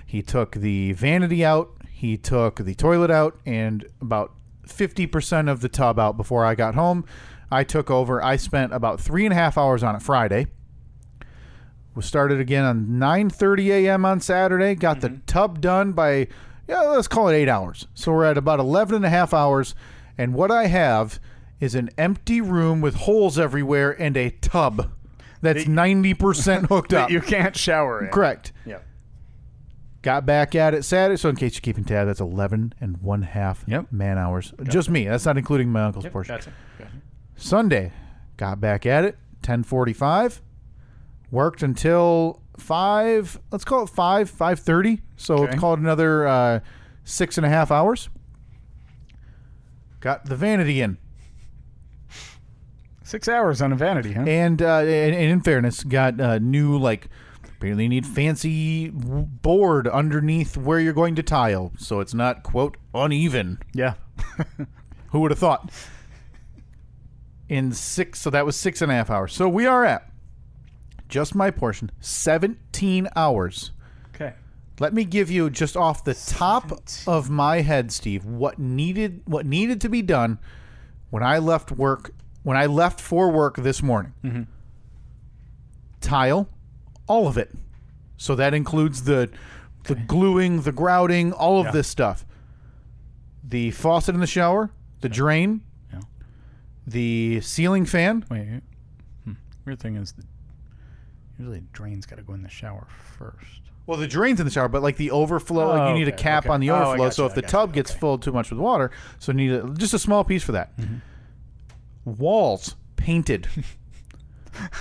He took the vanity out. He took the toilet out and about 50% of the tub out before I got home. I took over. I spent about 3.5 hours on it Friday. We started again on 9:30 a.m. on Saturday. Got the tub done by, let's call it 8 hours. So we're at about 11.5 hours. And what I have is an empty room with holes everywhere and a tub that's 90% hooked up. You can't shower in. Correct. Yeah. Got back at it Saturday. So in case you're keeping tab, that's 11.5 man hours. Gotcha. Just me. That's not including my uncle's portion. Gotcha. Sunday, got back at it, 10:45. Worked until 5, let's call it 5:30. So let's call it another 6.5 hours. Got the vanity in. 6 hours on a vanity, huh? And in fairness, got new, apparently need fancy board underneath where you're going to tile, so it's not, quote, uneven. Yeah. Who would have thought? So that was 6.5 hours. So we are at, just my portion, 17 hours. Okay. Let me give you, just off the top of my head, Steve, what needed to be done when I left for work this morning. Mm-hmm. Tile, all of it. So that includes the gluing, the grouting, all of this stuff. The faucet in the shower, the drain, the ceiling fan. Wait. Weird thing is, usually the drain's got to go in the shower first. Well, the drain's in the shower, but the overflow, you need a cap on the overflow. So if the tub gets filled too much with water, so you need just a small piece for that. Mm-hmm. Walls painted.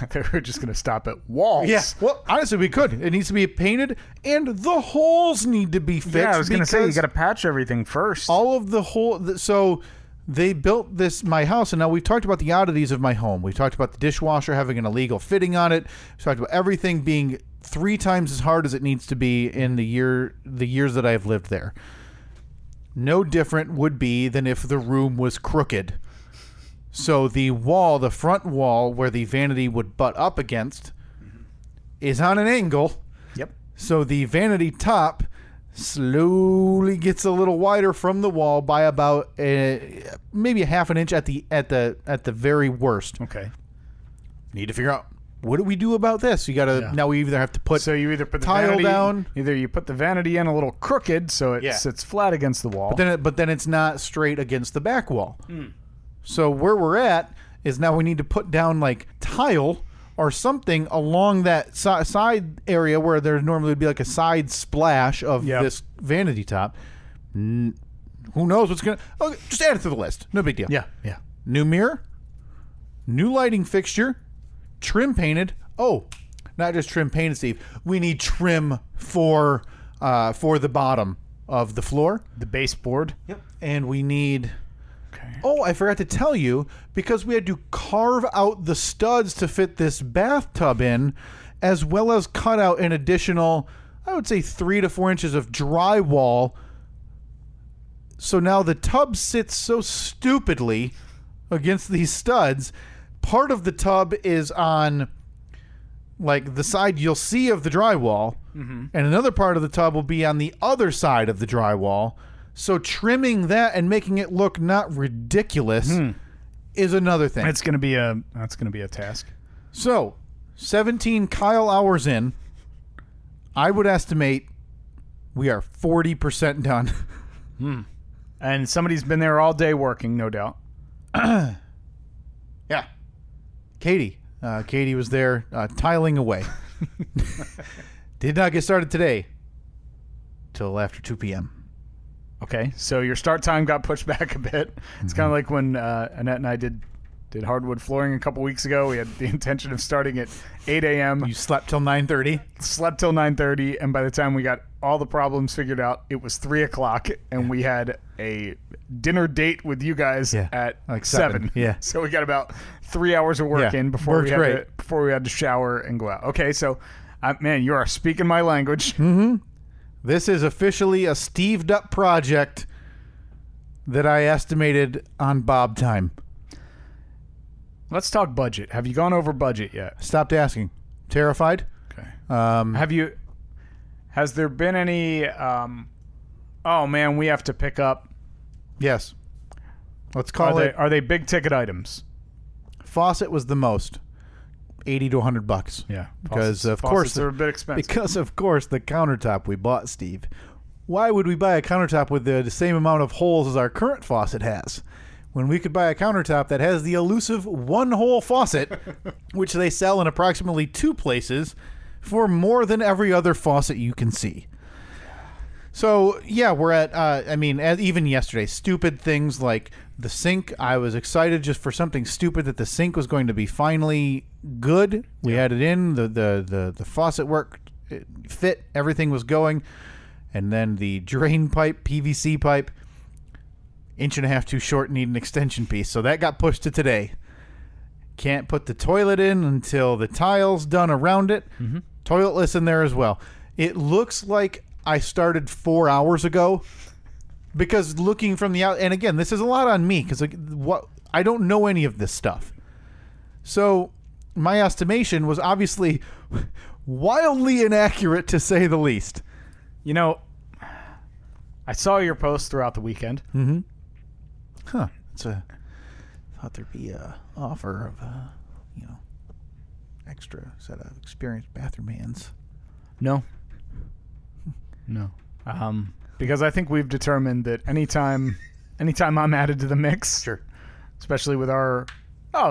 They were just going to stop at walls. Yeah. Well, honestly, we could. It needs to be painted, and the holes need to be fixed. Yeah, I was going to say, you got to patch everything first. All of the holes. So they built my house, and now we've talked about the oddities of my home. We've talked about the dishwasher having an illegal fitting on it. We've talked about everything being 3 times as hard as it needs to be in the years that I have lived there. No different would be than if the room was crooked. So the wall, the front wall where the vanity would butt up against, is on an angle. Yep. So the vanity top slowly gets a little wider from the wall by about maybe a half an inch at the very worst. Okay. Need to figure out, what do we do about this? You gotta now we either have to put So you either put the tile vanity down. Either you put the vanity in a little crooked so it sits flat against the wall. But then it's not straight against the back wall. So where we're at is now we need to put down like tile or something along that side area where there normally would be like a side splash of this vanity top. Who knows what's going to... Okay, just add it to the list. No big deal. Yeah. New mirror, new lighting fixture, trim painted. Oh, not just trim painted, Steve. We need trim for the bottom of the floor. The baseboard. Yep. And we need... Okay. Oh, I forgot to tell you, because we had to carve out the studs to fit this bathtub in, as well as cut out an additional, I would say 3 to 4 inches of drywall. So now the tub sits so stupidly against these studs. Part of the tub is on like the side you'll see of the drywall, and another part of the tub will be on the other side of the drywall. So trimming that and making it look not ridiculous is another thing. That's gonna be a task. So 17 Kyle hours in, I would estimate we are 40% done. And somebody's been there all day working, no doubt. Yeah. Katie was there tiling away. Did not get started today till after 2 p.m. Okay, so your start time got pushed back a bit. It's kind of like when Annette and I did hardwood flooring a couple weeks ago. We had the intention of starting at 8 a.m. You slept till 9:30. Slept till 9:30, and by the time we got all the problems figured out, it was 3 o'clock, and we had a dinner date with you guys at like 7. Yeah. So we got about 3 hours of work in before we had to shower and go out. Okay, so man, you are speaking my language. This is officially a Steved up project that I estimated on Bob time. Let's talk budget. Have you gone over budget yet? Stopped asking. Terrified? Okay. Has there been any, oh man, we have to pick up. Yes. Let's call it. Are they big ticket items? Faucet was the most. $80 to $100. Yeah. Because of course they're a bit expensive. Because of course the countertop we bought, Steve. Why would we buy a countertop with the same amount of holes as our current faucet has, when we could buy a countertop that has the elusive one-hole faucet, which they sell in approximately 2 places for more than every other faucet you can see? So yeah, we're at. Even yesterday, stupid things like the sink. I was excited just for something stupid that the sink was going to be finally good. We had it in. The faucet worked, it fit. Everything was going, and then the drain pipe, PVC pipe, 1.5 inches too short, need an extension piece. So that got pushed to today. Can't put the toilet in until the tile's done around it. Toiletless in there as well. It looks like I started 4 hours ago, because looking from the out, and again, this is a lot on me because I don't know any of this stuff. So my estimation was obviously wildly inaccurate, to say the least. You know, I saw your post throughout the weekend. Thought there'd be a offer of extra set of experienced bathroom hands. No. Because I think we've determined that anytime I'm added to the mix, Sure. especially with our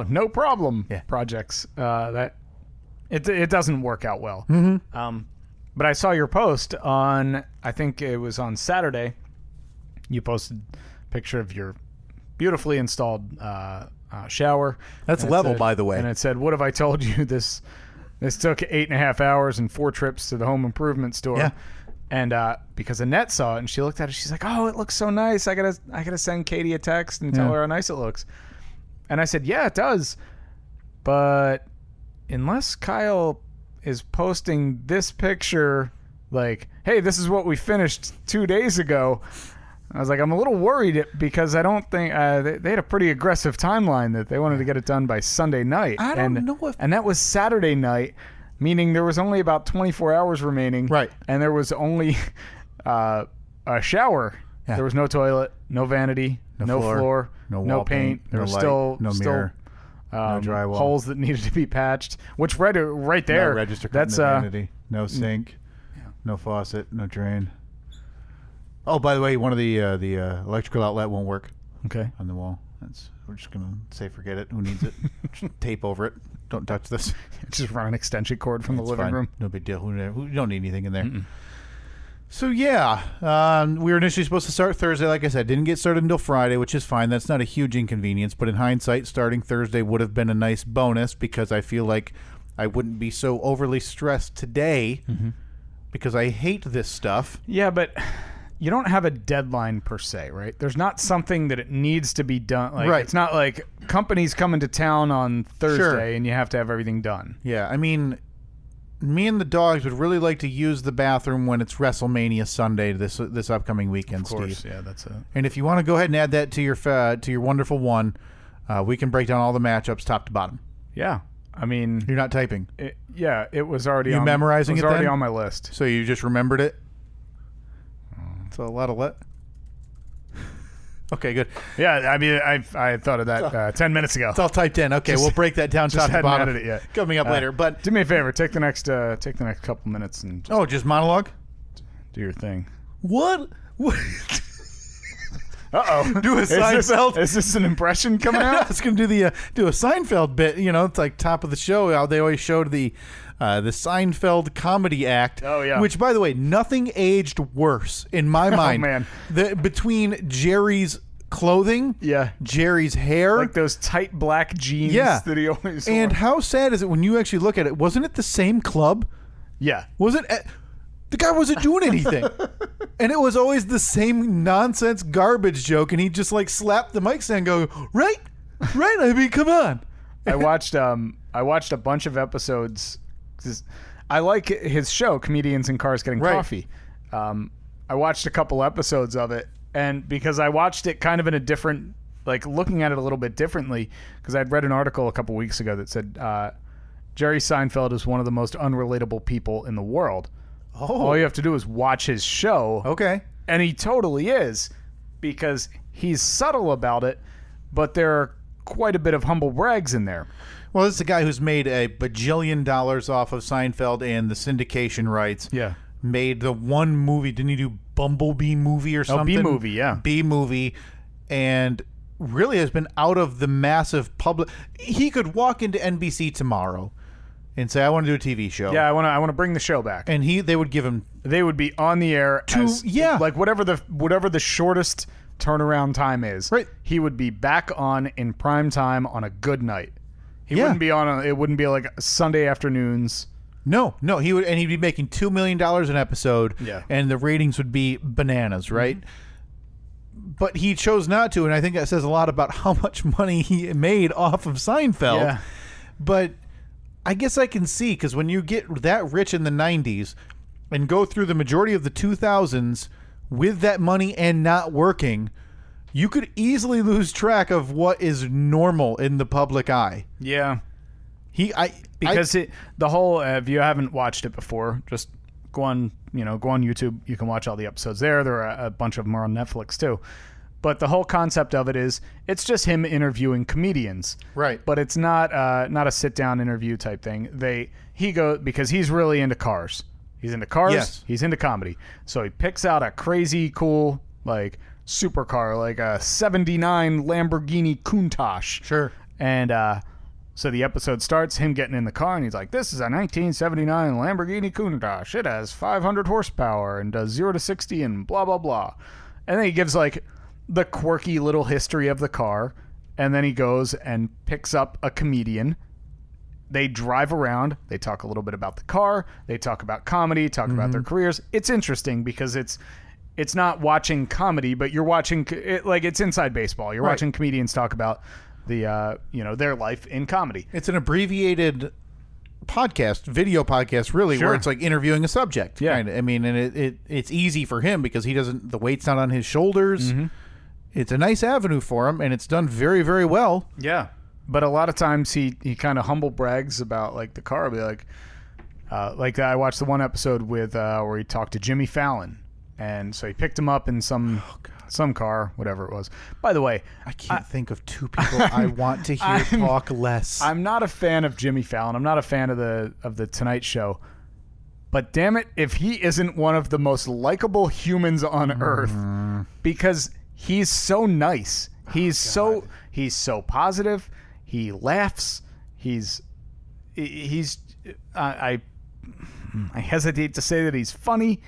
no problem projects, that it doesn't work out well. But I saw your post on, I think it was on Saturday. You posted a picture of your beautifully installed shower. That's And level, said- by the way. And it said, "What have I told you? This took 8.5 hours and 4 trips to the home improvement store." Yeah. And because Annette saw it and she looked at it, she's like, "Oh, it looks so nice. I gotta send Katie a text and tell her how nice it looks." And I said, "Yeah, it does. But unless Kyle is posting this picture like, hey, this is what we finished 2 days ago," I was like, I'm a little worried because I don't think they had a pretty aggressive timeline that they wanted to get it done by Sunday night. I don't know if... And that was Saturday night, meaning there was only about 24 hours remaining. Right. And there was only a shower. Yeah. There was no toilet, no vanity, no floor, no paint. There was light, still no mirror, no drywall. Holes that needed to be patched, which right there. No register, that's no vanity, no sink, no faucet, no drain. Oh, by the way, one of the electrical outlet won't work. Okay. On the wall. We're just gonna say forget it. Who needs it? Just tape over it. Don't touch this. Just run an extension cord from the living room. No big deal. We don't need anything in there. So yeah, we were initially supposed to start Thursday. Like I said, didn't get started until Friday, which is fine. That's not a huge inconvenience. But in hindsight, starting Thursday would have been a nice bonus because I feel like I wouldn't be so overly stressed today because I hate this stuff. Yeah, but you don't have a deadline per se, right? There's not something that it needs to be done. Like, right. It's not like companies coming to town on Thursday and you have to have everything done. Yeah, I mean, me and the dogs would really like to use the bathroom when it's WrestleMania Sunday this upcoming weekend, of course, Steve. Yeah, that's it. And if you want to go ahead and add that to your wonderful one, we can break down all the matchups top to bottom. Yeah, I mean, you're not typing. It was already. You memorizing it? It was already then? on my list. So you just remembered it. It's a lot of Okay, good. Yeah, I mean, I thought of that 10 minutes ago. It's all typed in. Okay, we'll break that down top to bottom. Added it yet. Coming up later, but do me a favor, take the next couple minutes and just monologue. Do your thing. What? Uh-oh. Do a Seinfeld. Is this an impression coming out? I was going to do a Seinfeld bit. You know, it's like top of the show. How they always showed the Seinfeld comedy act. Oh, yeah. Which, by the way, nothing aged worse in my mind. Oh, man. Between Jerry's clothing, Jerry's hair. Like those tight black jeans that he always wore. And how sad is it when you actually look at it? Wasn't it the same club? Yeah. Wasn't it? The guy wasn't doing anything. And it was always the same nonsense garbage joke, and he'd just like slap the mic stand and go, right? I mean, come on. I watched a bunch of episodes because I like his show, Comedians in Cars Getting Coffee. I watched a couple episodes of it, and because I watched it kind of in a different, like looking at it a little bit differently, because I'd read an article a couple weeks ago that said Jerry Seinfeld is one of the most unrelatable people in the world. Oh. All you have to do is watch his show. Okay. And he totally is, because he's subtle about it, but there are quite a bit of humble brags in there. Well, this is a guy who's made a bajillion dollars off of Seinfeld and the syndication rights. Yeah. Made the one movie. Didn't he do Bumblebee movie or something? B-movie, yeah. B-movie. And really has been out of the massive public. He could walk into NBC tomorrow and say, I want to do a TV show. Yeah, I want to bring the show back. And they would give him... They would be on the air like whatever the shortest turnaround time is. Right. He would be back on in prime time on a good night. He wouldn't be on it wouldn't be like Sunday afternoons. No, he would, and he'd be making $2 million an episode. Yeah. And the ratings would be bananas, right? But he chose not to, and I think that says a lot about how much money he made off of Seinfeld. Yeah. But I guess I can see, because when you get that rich in the 90s and go through the majority of the 2000s with that money and not working, you could easily lose track of what is normal in the public eye. Yeah. The whole if you haven't watched it before, just go on YouTube. You can watch all the episodes there. There are a bunch of them are on Netflix too. But the whole concept of it is it's just him interviewing comedians. Right. But it's not a sit down interview type thing. Because he's really into cars. He's into cars. Yes. He's into comedy. So he picks out a crazy cool like supercar, like a 79 Lamborghini Countach. Sure. And so the episode starts him getting in the car, and he's like, this is a 1979 Lamborghini Countach. It has 500 horsepower and does 0 to 60 and blah, blah, blah. And then he gives like the quirky little history of the car, and then he goes and picks up a comedian. They drive around. They talk a little bit about the car. They talk about comedy, talk about their careers. It's interesting because it's not watching comedy, but you're watching it like it's inside baseball. You're watching comedians talk about the their life in comedy. It's an abbreviated video podcast, really, Sure. where it's like interviewing a subject. Yeah. Kinda. I mean, and it's easy for him because the weight's not on his shoulders. Mm-hmm. It's a nice avenue for him, and it's done very, very well. Yeah. But a lot of times he kind of humble brags about like the car. Be like I watched the one episode with where he talked to Jimmy Fallon, and so he picked him up in some car, whatever it was. By the way, I can't think of two people I want to hear talk less. I'm not a fan of Jimmy Fallon. I'm not a fan of the Tonight Show. But damn it, if he isn't one of the most likable humans on earth, because he's so nice. He's so positive. He laughs. I hesitate to say that he's funny.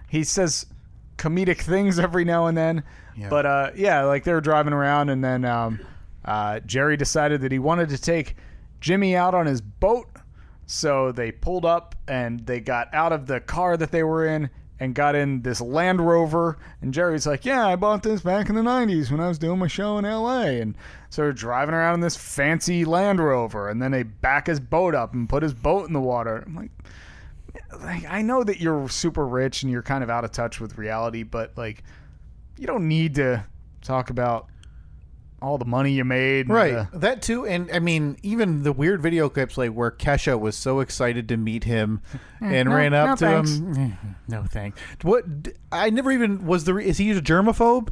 He says comedic things every now and then. Yeah. But like they were driving around, and then Jerry decided that he wanted to take Jimmy out on his boat. So they pulled up and they got out of the car that they were in and got in this Land Rover. And Jerry's like, yeah, I bought this back in the 90s when I was doing my show in L.A. And so they're driving around in this fancy Land Rover. And then they back his boat up and put his boat in the water. I'm like, I know that you're super rich and you're kind of out of touch with reality, but like, you don't need to talk about all the money you made. Right. That too. And I mean, even the weird video clips like where Kesha was so excited to meet him and ran up to him. No thanks. What? I never even was is he a germaphobe?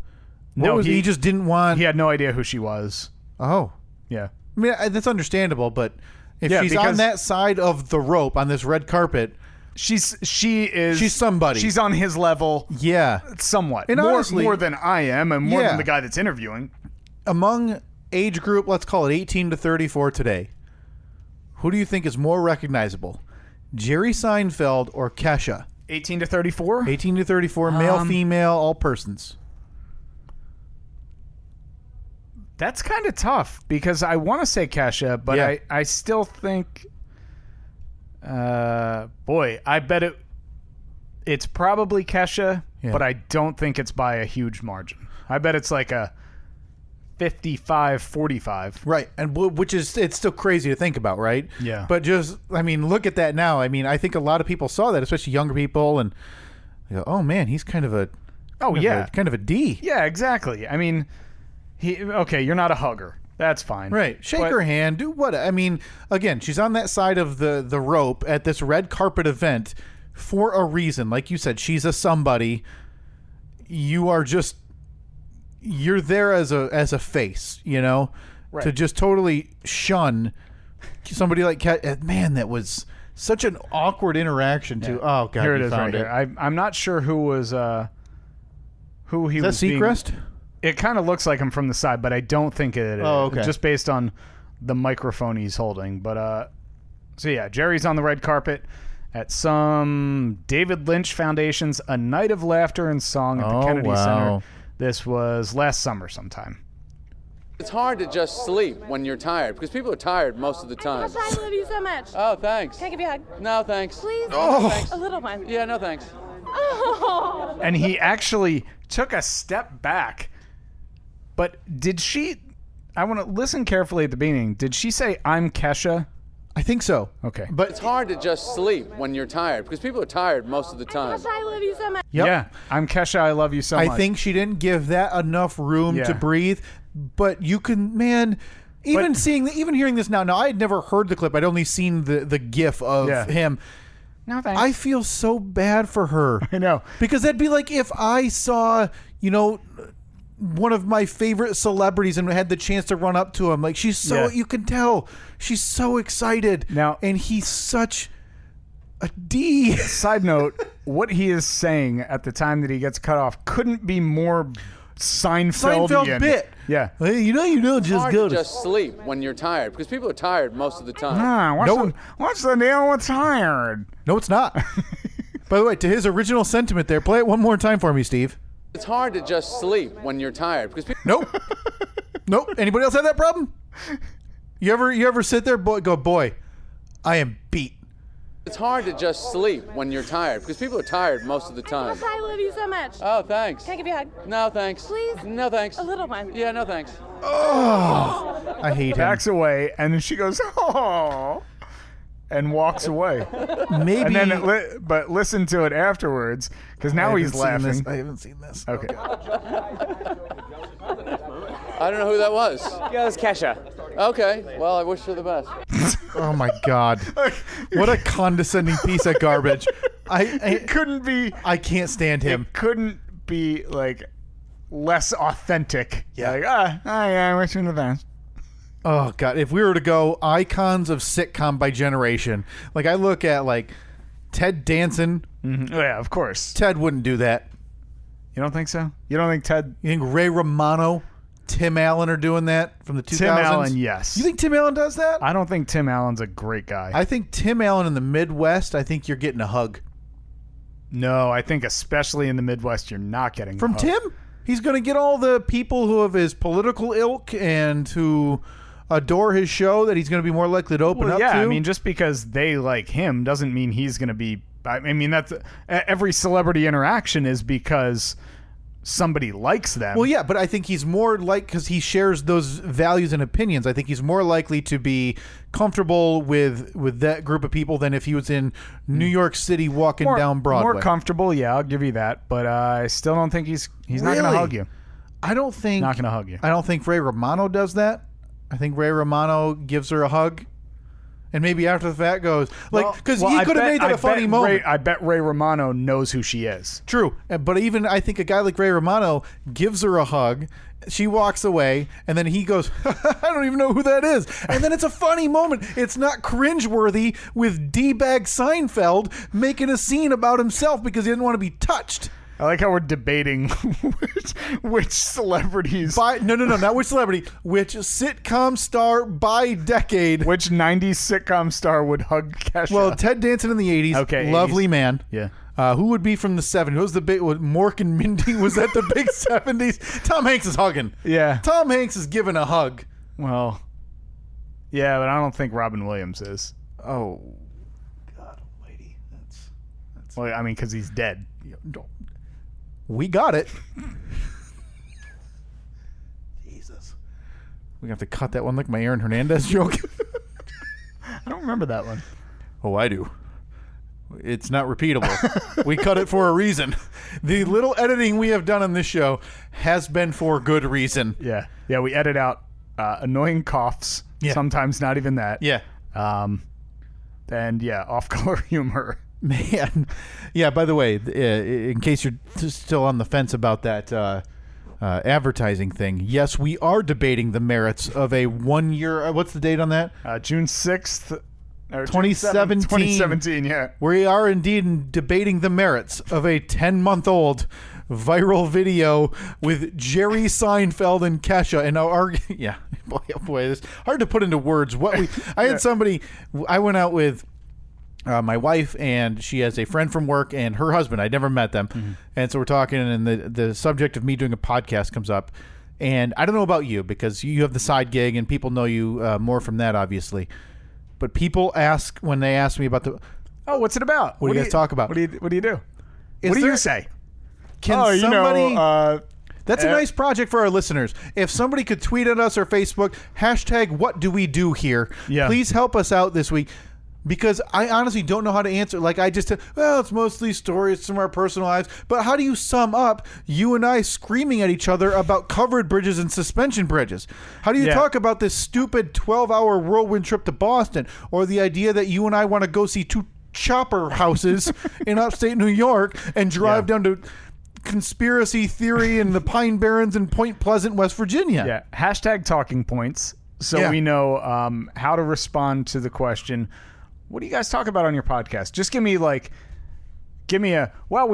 No, he just didn't want. He had no idea who she was. Oh. Yeah. I mean, that's understandable, but if she's because on that side of the rope on this red carpet, she's somebody. She's on his level. Yeah. Somewhat. And honestly, more than I am, and more than the guy that's interviewing. Among age group, let's call it 18 to 34 today, who do you think is more recognizable? Jerry Seinfeld or Kesha? 18 to 34? 18 to 34, male, female, all persons. That's kind of tough because I want to say Kesha, but I still think, I bet it's probably Kesha, but I don't think it's by a huge margin. I bet it's like a 55-45. Right, and which is, it's still crazy to think about, right? Yeah. But just, I mean, look at that now. I mean, I think a lot of people saw that, especially younger people, and they go, oh man, he's kind of a kind of a D. Yeah, exactly. I mean, you're not a hugger. That's fine. Right. Shake her hand. Do what? I mean, again, she's on that side of the rope at this red carpet event for a reason. Like you said, she's a somebody. You're there as a face, you know, right. To just totally shun somebody like Kat. Man, that was such an awkward interaction too. Oh God, here it is right here. I'm not sure who was who he was. Is that Seacrest? It kind of looks like him from the side, but I don't think it is. Oh, okay. Just based on the microphone he's holding. But so yeah, Jerry's on the red carpet at some David Lynch Foundation's A Night of Laughter and Song at the Kennedy Center. This was last summer sometime. It's hard to just sleep when you're tired because people are tired most of the time. I love you so much. Oh, thanks. Can I give you a hug? No, thanks. Please? Oh. No, thanks. A little one. Yeah, no, thanks. Oh. And he actually took a step back. But did she... I want to listen carefully at the beginning. Did she say, I'm Kesha? I think so. Okay. But it's hard to just sleep when you're tired because people are tired most of the time. I love you so much. Yep. Yeah, I'm Kesha. I love you so much. I think she didn't give that enough room to breathe. But you can, man, even hearing this now. Now, I had never heard the clip. I'd only seen the GIF of him. No, thanks. I feel so bad for her. I know. Because that'd be like if I saw, one of my favorite celebrities and had the chance to run up to him. Like, she's so, you can tell, she's so excited. Now, and he's such a D. Side note, what he is saying at the time that he gets cut off couldn't be more Seinfeld bit. Yeah. Hey, It's just hard go to just sleep when you're tired because people are tired most of the time. What's the deal with tired? No, it's not. By the way, to his original sentiment there, play it one more time for me, Steve. It's hard to just sleep when you're tired because people... Nope. Anybody else have that problem? You ever sit there, boy, I am beat. It's hard to just sleep when you're tired because people are tired most of the time. I love you so much. Oh, thanks. Can I give you a hug? No, thanks. Please? No, thanks. A little one. Yeah, no, thanks. Oh, I hate him. Backs away, and then she goes, oh. and walks away. Maybe. And then, but listen to it afterwards, because now he's laughing. I haven't seen this. Okay. I don't know who that was. Yeah, it's Kesha. Okay, well, I wish her the best. Oh my God! What a condescending piece of garbage! It couldn't be. I can't stand him. It couldn't be like less authentic. Yeah. Like, yeah, I wish you the best. Oh God! If we were to go icons of sitcom by generation, like I look at like Ted Danson. Mm-hmm. Oh, yeah, of course. Ted wouldn't do that. You don't think so? You don't think Ted? You think Ray Romano, Tim Allen are doing that from the 2000s? Tim Allen, yes. You think Tim Allen does that? I don't think Tim Allen's a great guy. I think Tim Allen in the Midwest, I think you're getting a hug. No, I think especially in the Midwest, you're not getting From a hug. Tim? He's going to get all the people who have his political ilk and who adore his show that he's going to be more likely to open up to. Yeah, I mean, just because they like him doesn't mean he's going to be... I mean, that's every celebrity interaction is because somebody likes them. Well, yeah, but I think he's more because he shares those values and opinions. I think he's more likely to be comfortable with that group of people than if he was in New York City walking down Broadway. More comfortable, yeah, I'll give you that. But I still don't think he's not going to hug you. I don't think Not going to hug you. I don't think Ray Romano does that. I think Ray Romano gives her a hug. And maybe after the fact goes, like, because he could have made that a funny moment. I bet Ray Romano knows who she is. True. But even I think a guy like Ray Romano gives her a hug. She walks away, and then he goes, I don't even know who that is. And then it's a funny moment. It's not cringeworthy with D-bag Seinfeld making a scene about himself because he didn't want to be touched. I like how we're debating which celebrities. No, not which celebrity. Which sitcom star by decade. Which 90s sitcom star would hug Kesha? Well, Ted Danson in the 80s. Okay, Lovely 80s. man. Yeah. Who would be from the 70s? Who was the big... Mork and Mindy? Was that the big 70s? Tom Hanks is hugging. Yeah. Tom Hanks is giving a hug. Well, yeah, but I don't think Robin Williams is. Oh, God almighty. That's Well, I mean, because he's dead. We got it. Jesus. We have to cut that one like my Aaron Hernandez joke. I don't remember that one. Oh, I do. It's not repeatable. We cut it for a reason. The little editing we have done on this show has been for good reason. Yeah. Yeah, we edit out annoying coughs. Yeah. Sometimes not even that. Yeah. And, yeah, off-color humor. Man. Yeah, by the way, in case you're still on the fence about that advertising thing, yes, we are debating the merits of a 1 year... what's the date on that? June 6th... 2017. 2017, yeah. We are indeed debating the merits of a 10-month-old viral video with Jerry Seinfeld and Kesha. And yeah, boy, it's hard to put into words. I had somebody. I went out with my wife, and she has a friend from work and her husband. I'd never met them, and so we're talking, and the subject of me doing a podcast comes up. And I don't know about you because you have the side gig, and people know you more from that, obviously. But people ask when they ask me about what's it about? What do you guys talk about? What do you do? Is What do there- you say? Can somebody? That's a uh, nice project for our listeners. If somebody could tweet at us or Facebook, #what do we do here? Yeah. Please help us out this week. Because I honestly don't know how to answer. Like I just, it's mostly stories from our personal lives. But how do you sum up you and I screaming at each other about covered bridges and suspension bridges? How do you talk about this stupid 12-hour whirlwind trip to Boston, or the idea that you and I want to go see two chopper houses in upstate New York and drive down to conspiracy theory in the Pine Barrens in Point Pleasant, West Virginia? Yeah. #talking points. So we know how to respond to the question. What do you guys talk about on your podcast? Just give me we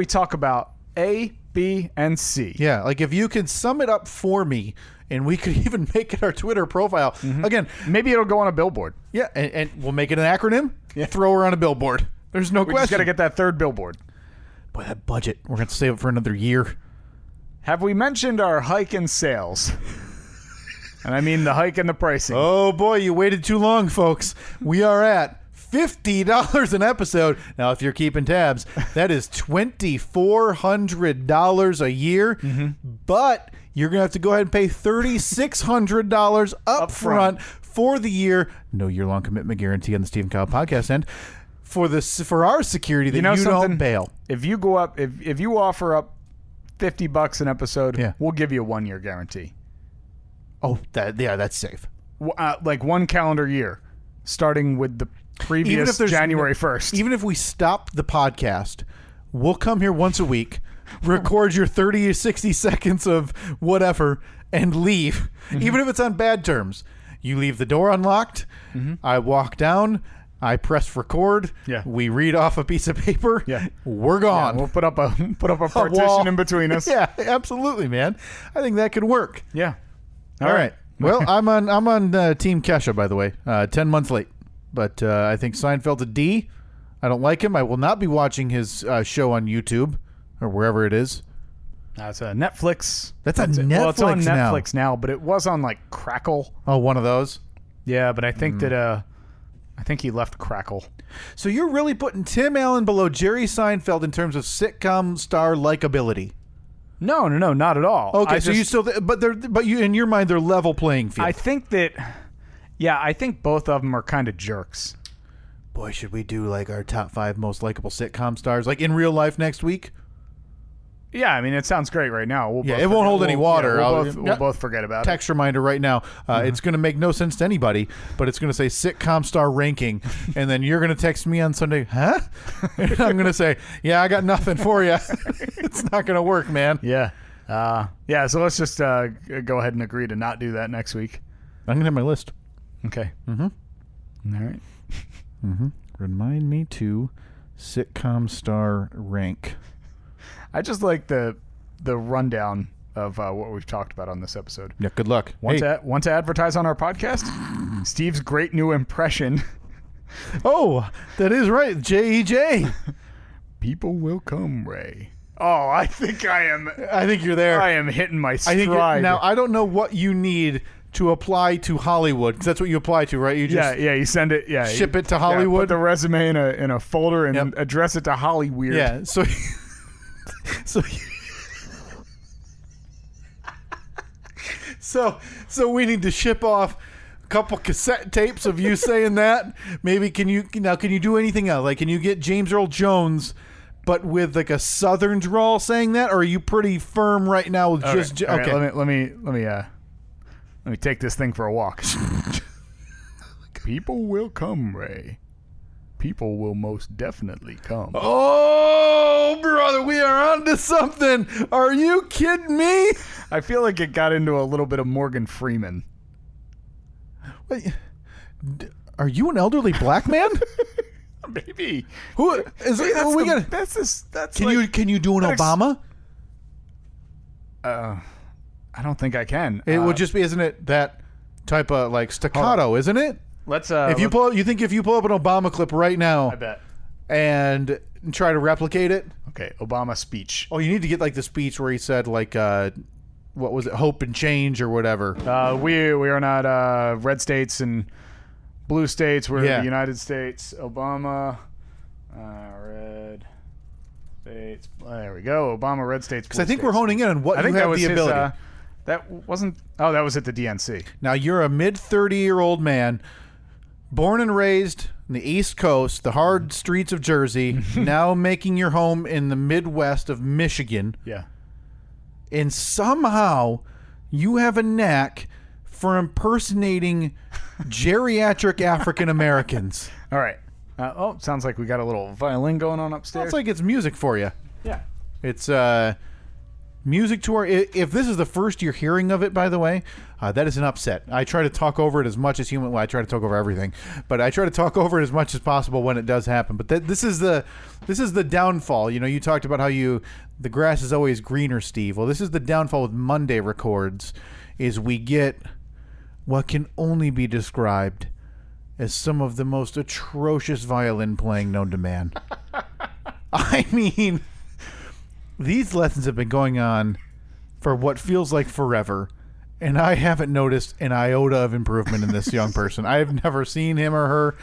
talk about A, B, and C. Yeah, like if you could sum it up for me, and we could even make it our Twitter profile. Again, maybe it'll go on a billboard. Yeah, and we'll make it an acronym. Yeah. Throw her on a billboard. There's no We question. just got to get that third billboard. Boy, that budget. We're going to save it for another year. Have we mentioned our hike in sales? And I mean the hike in the pricing. Oh, boy, you waited too long, folks. We are at $50 an episode. Now, if you're keeping tabs, that is $2,400 a year. But you're going to have to go ahead and pay $3,600 up front for the year. No year-long commitment guarantee on the Stephen Kyle podcast end. For our security that you don't bail. If you go up, if you offer up $50 an episode, Yeah. we'll give you a 1-year guarantee. Oh, that's safe. Like 1 calendar year, starting with the previous January 1st. Even if we stop the podcast, we'll come here once a week, record your 30 or 60 seconds of whatever, and leave. Even if it's on bad terms. You leave the door unlocked. I walk down. I press record. Yeah. We read off a piece of paper. Yeah. We're gone. Yeah, we'll put up a partition wall in between us. Yeah, absolutely, man. I think that could work. Yeah. All right. Well, I'm on Team Kesha, by the way. 10 months late, but I think Seinfeld's a D. I don't like him. I will not be watching his show on YouTube or wherever it is. It's a Netflix. That's on Netflix Well, it's on now. Netflix now, but it was on like Crackle. Oh, one of those. Yeah, but I think I think he left Crackle. So you're really putting Tim Allen below Jerry Seinfeld in terms of sitcom star likability. No, not at all. Okay, so you still, but you in your mind they're level playing field. I think that, I think both of them are kind of jerks. Boy, should we do like our top 5 most likable sitcom stars, like in real life next week? Yeah, I mean, it sounds great right now. It won't hold any water. We'll both forget about it. Text reminder right now. It's going to make no sense to anybody, but it's going to say sitcom star ranking, and then you're going to text me on Sunday, huh? And I'm going to say, yeah, I got nothing for you. It's not going to work, man. Yeah. So let's just go ahead and agree to not do that next week. I'm going to have my list. Okay. All right. Remind me to sitcom star rank. I just like the rundown of what we've talked about on this episode. Yeah, good luck. Want to advertise on our podcast? Steve's great new impression. Oh, that is right. J.E.J. People will come, Ray. Oh, I think you're there. I am hitting my stride. Now, I don't know what you need to apply to Hollywood, because that's what you apply to, right? You just you send it. Yeah, ship it to Hollywood. Put the resume in a folder and address it to Hollyweird. Yeah. So we need to ship off a couple cassette tapes of you saying that. Maybe can you do anything else? Like, can you get James Earl Jones, but with like a Southern drawl saying that, or are you pretty firm right now with okay? Right, let me take this thing for a walk. People will come, Ray. People will most definitely come. Oh, brother, we are onto something. Are you kidding me? I feel like it got into a little bit of Morgan Freeman. Wait, are you an elderly black man? Maybe. Who is it? Can you do an Obama? I don't think I can. It would just be, isn't it that type of like staccato, isn't it? Let's if you pull up an Obama clip right now, I bet, and try to replicate it. Okay, Obama speech. Oh, you need to get like the speech where he said like what was it, hope and change or whatever. We are not red states and blue states. We're the United States. Obama, red states. There we go. Obama, red states. Because I think we're honing in on what you have the ability. That wasn't. Oh, that was at the DNC. Now you're a mid-30-year-old man, born and raised on the East Coast, the hard streets of Jersey, now making your home in the Midwest of Michigan. Yeah. And somehow you have a knack for impersonating geriatric African Americans. All right. Sounds like we got a little violin going on upstairs. Sounds like it's music for you. Yeah. It's music to our... If this is the first you're hearing of it, by the way, that is an upset. I try to talk over it as much as human... Well, I try to talk over everything, but I try to talk over it as much as possible when it does happen. But this is the downfall. You know, you talked about how the grass is always greener, Steve. Well, this is the downfall with Monday Records, is we get what can only be described as some of the most atrocious violin playing known to man. I mean... These lessons have been going on for what feels like forever, and I haven't noticed an iota of improvement in this young person. I have never seen him or her.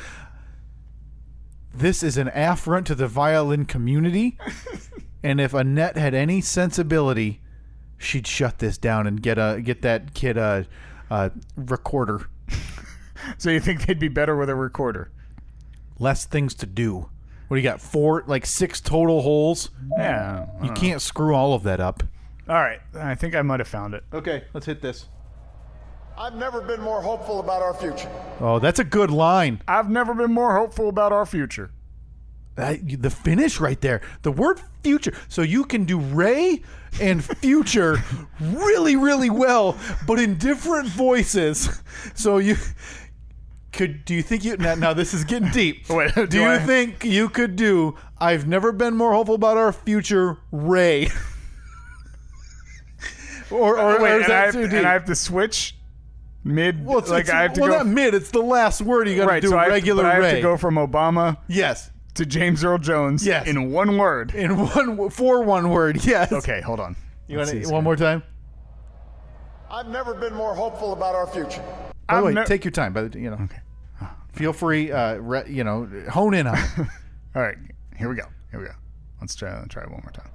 This is an affront to the violin community. And if Annette had any sensibility, she'd shut this down and get that kid a recorder. So you think they'd be better with a recorder? Less things to do. What do you got? 6 total holes? Yeah. You can't screw all of that up. All right. I think I might have found it. Okay, let's hit this. I've never been more hopeful about our future. Oh, that's a good line. I've never been more hopeful about our future. The finish right there. The word future. So you can do Ray and future really, really well, but in different voices. So do you think you now this is getting deep. Wait, do you think you could do I've never been more hopeful about our future, Ray? or is that too deep? And I have to switch mid. Well, I have to go, not mid. It's the last word. You got to do regular Ray. I have to go from Obama. Yes. To James Earl Jones. Yes. In one word. For one word. Yes. Okay, hold on. You want it one more time? I've never been more hopeful about our future. By the way, take your time. Okay. Feel free. Hone in on it. All right. Here we go. Let's try it one more time.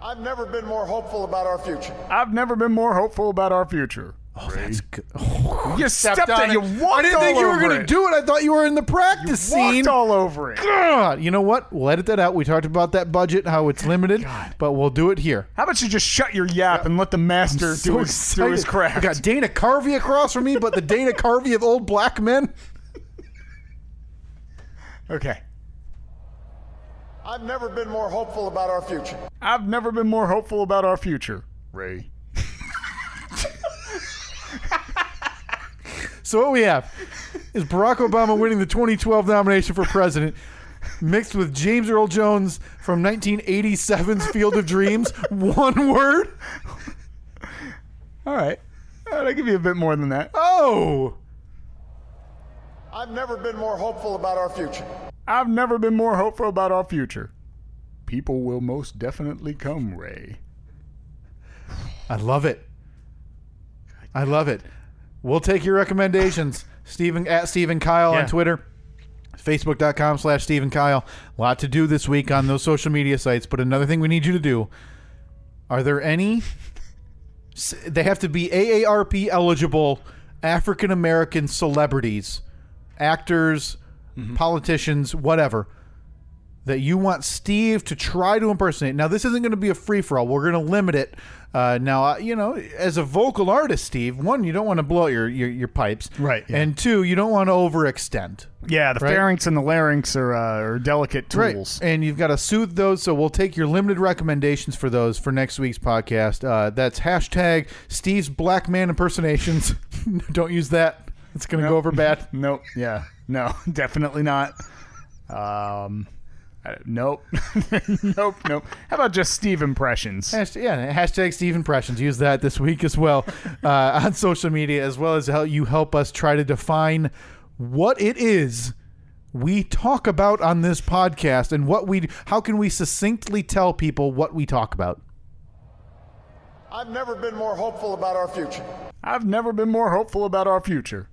I've never been more hopeful about our future. I've never been more hopeful about our future. Oh, that's good. Oh, you stepped on it. You walked all over it. I didn't think you were going to do it. I thought you were in the practice scene. You walked all over it. God. You know what? We'll edit that out. We talked about that budget, how it's limited, but we'll do it here. How about you just shut your yap and let the master do his craft? I got Dana Carvey across from me, but the Dana Carvey of old black men. Okay. I've never been more hopeful about our future. I've never been more hopeful about our future, Ray. So what we have is Barack Obama winning the 2012 nomination for president, mixed with James Earl Jones from 1987's Field of Dreams. One word. All right. I'll give you a bit more than that. Oh. I've never been more hopeful about our future. I've never been more hopeful about our future. People will most definitely come, Ray. I love it. We'll take your recommendations. Stephen Kyle on Twitter. Facebook.com/Stephen Kyle. A lot to do this week on those social media sites, but another thing we need you to do, are there any, they have to be AARP eligible African-American celebrities, actors, politicians, whatever, that you want Steve to try to impersonate. Now, this isn't going to be a free-for-all. We're going to limit it. Now, as a vocal artist, Steve, one, you don't want to blow out your pipes. Right. Yeah. And two, you don't want to overextend. Yeah, the pharynx and the larynx are delicate tools. Right. And you've got to soothe those, so we'll take your limited recommendations for those for next week's podcast. That's hashtag Steve's Black Man Impersonations. Don't use that. It's going to go over bad. Nope. Yeah. No, definitely not. Nope. Nope. How about just Steve impressions? Hashtag Steve impressions. Use that this week as well on social media, as well as how you help us try to define what it is we talk about on this podcast and how can we succinctly tell people what we talk about. I've never been more hopeful about our future. I've never been more hopeful about our future.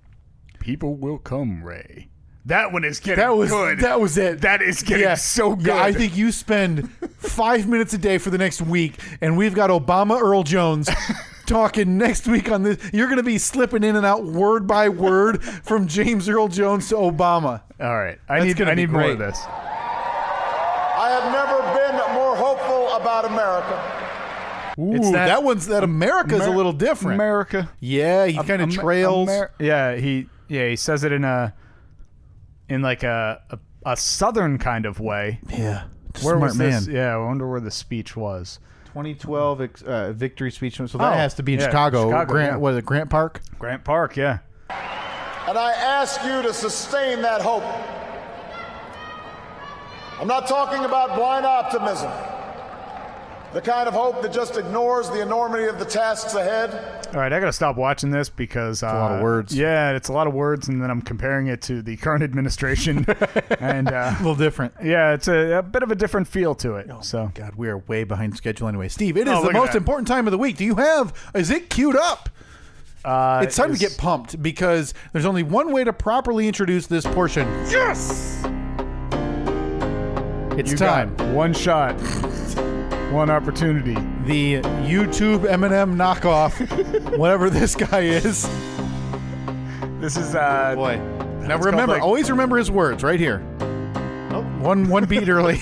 People will come, Ray. That one is getting good. That was it. That is getting so good. Yeah, I think you spend 5 minutes a day for the next week, and we've got Obama Earl Jones talking next week on this. You're going to be slipping in and out word by word from James Earl Jones to Obama. All right. I need more of this. I have never been more hopeful about America. Ooh, that America's a little different. America. Yeah, he kind of trails. He says it in a southern kind of way. Yeah. Where Smart was this? man. Yeah, I wonder where the speech was. 2012 victory speech. So that has to be in Chicago. What is it, Grant Park? Grant Park, yeah. And I ask you to sustain that hope. I'm not talking about blind optimism. The kind of hope that just ignores the enormity of the tasks ahead. All right, I got to stop watching this because it's a lot of words. Yeah, it's a lot of words, and then I'm comparing it to the current administration, and a little different. Yeah, it's a bit of a different feel to it. So, God, we are way behind schedule anyway. Steve, it is the most important time of the week. Is it queued up? It's time to get pumped because there's only one way to properly introduce this portion. Yes. It's You time. got one shot, one opportunity. The YouTube Eminem knockoff, whatever this guy is. This is Boy. Now It's remember, called, like- always remember his words right here. Oh, one beat early.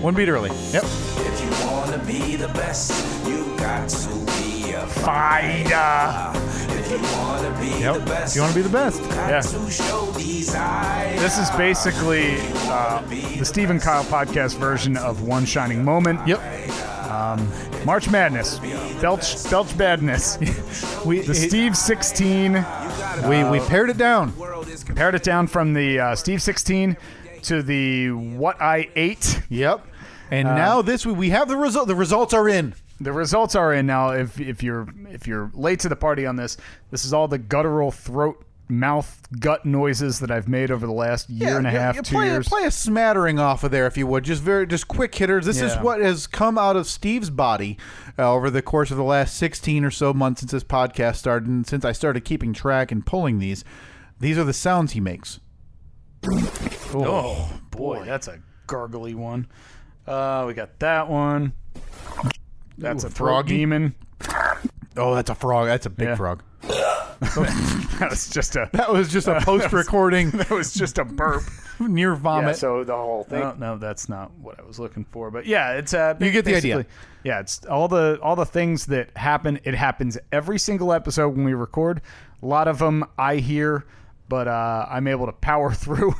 One beat early. Yep. If you want to be the best, you got to be a fighter. If you want to be Yep. the best, If you want to be the best. Yeah. to show desire. This is basically the Steve and Kyle podcast version of One Shining Moment. Yep. March Madness. Belch Badness. The Steve 16. We pared it down. Pared it down from the Steve 16 to the What I Ate. Yep. And now this week we have the result. The results are in. The results are in now. If you're late to the party on this, this is all the guttural throat, mouth, gut noises that I've made over the last year and a half, 2 years. Play a smattering off of there if you would. Just quick hitters. This is what has come out of Steve's body over the course of the last 16 or so months since this podcast started, and since I started keeping track and pulling these. These are the sounds he makes. Oh boy, that's a gargly one. We got that one. That's a frog froggy. demon. Oh, that's a frog. That's a big Yeah. frog. That was just a post-recording. That was just a burp. Near vomit. Yeah, so the whole thing. No, that's not what I was looking for. But yeah, it's You get the idea. basically- Yeah, it's all the things that happen. It happens every single episode when we record. A lot of them I hear, but I'm able to power through,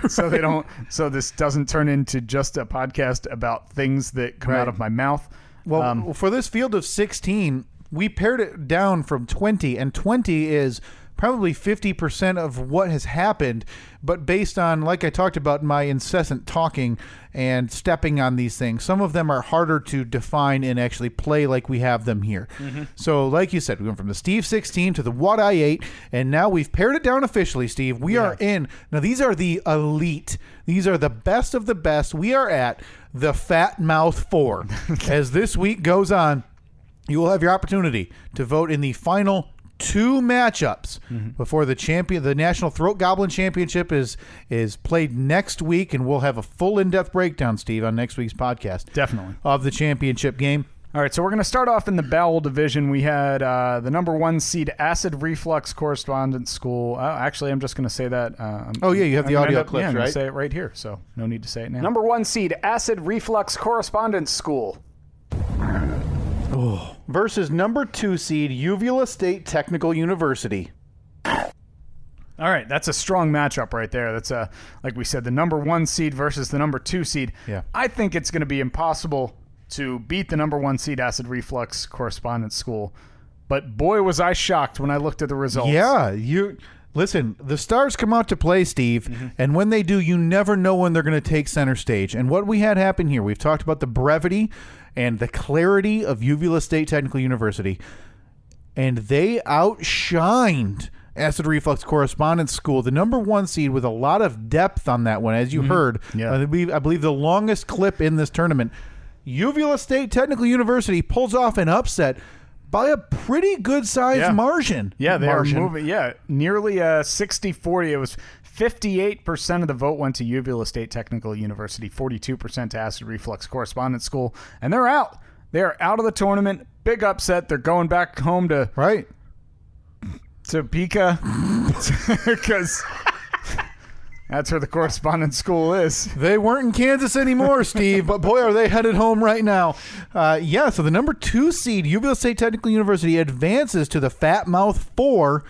so they don't. So this doesn't turn into just a podcast about things that come out of my mouth. Well, for this field of 16, we pared it down from 20, and 20 is probably 50% of what has happened, but based on, like I talked about, my incessant talking and stepping on these things, some of them are harder to define and actually play like we have them here. So like you said, we went from the Steve 16 to the What I Ate, and now we've pared it down officially, Steve. We are in. Now, these are the elite. These are the best of the best. We are at the Fat Mouth 4. As this week goes on, you will have your opportunity to vote in the final 2 matchups before the National Throat Goblin Championship is played next week, and we'll have a full in-depth breakdown, Steve, on next week's podcast. Definitely. Of the championship game. All right, so we're going to start off in the bowel division. We had the number 1 seed Acid Reflux Correspondence School. Actually, I'm just going to say that. You have the audio clips, I'm right? going to say it right here, so no need to say it now. Number 1 seed Acid Reflux Correspondence School. Versus number 2 seed Uvula State Technical University. All right, that's a strong matchup right there. That's like we said, the number 1 seed versus the number 2 seed. Yeah. I think it's going to be impossible to beat the number 1 seed Acid Reflux Correspondence School. But boy, was I shocked when I looked at the results. Yeah, listen, the stars come out to play, Steve, and when they do, you never know when they're going to take center stage. And what we had happen here, we've talked about the brevity and the clarity of Uvula State Technical University, and they outshined Acid Reflux Correspondence School, the number 1 seed, with a lot of depth on that one, as you heard. Yeah. I believe the longest clip in this tournament. Uvula State Technical University pulls off an upset by a pretty good-sized margin. Yeah, they margin. are moving. Yeah, nearly 60-40. It was 58% of the vote went to Uvula State Technical University, 42% to Acid Reflux Correspondence School, and they're out. They are out of the tournament. Big upset. They're going back home to Topeka because that's where the correspondence school is. They weren't in Kansas anymore, Steve, but boy, are they headed home right now. So the number 2 seed, Uvula State Technical University, advances to the Fat Mouth 4.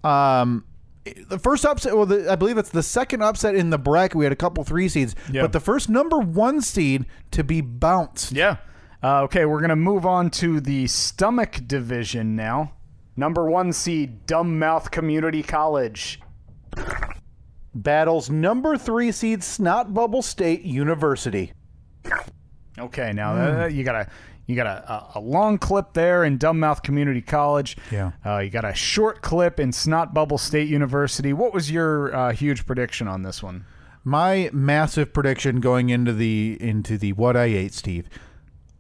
The first upset, I believe it's the second upset in the bracket. We had a couple 3 seeds, but the first number 1 seed to be bounced. Yeah. Okay, we're going to move on to the stomach division now. Number 1 seed, Dumb Mouth Community College. Battles number 3 seed, Snot Bubble State University. Okay, now you got a long clip there in Dumb Mouth Community College. Yeah. You got a short clip in Snot Bubble State University. What was your huge prediction on this one? My massive prediction going into the What I Ate, Steve.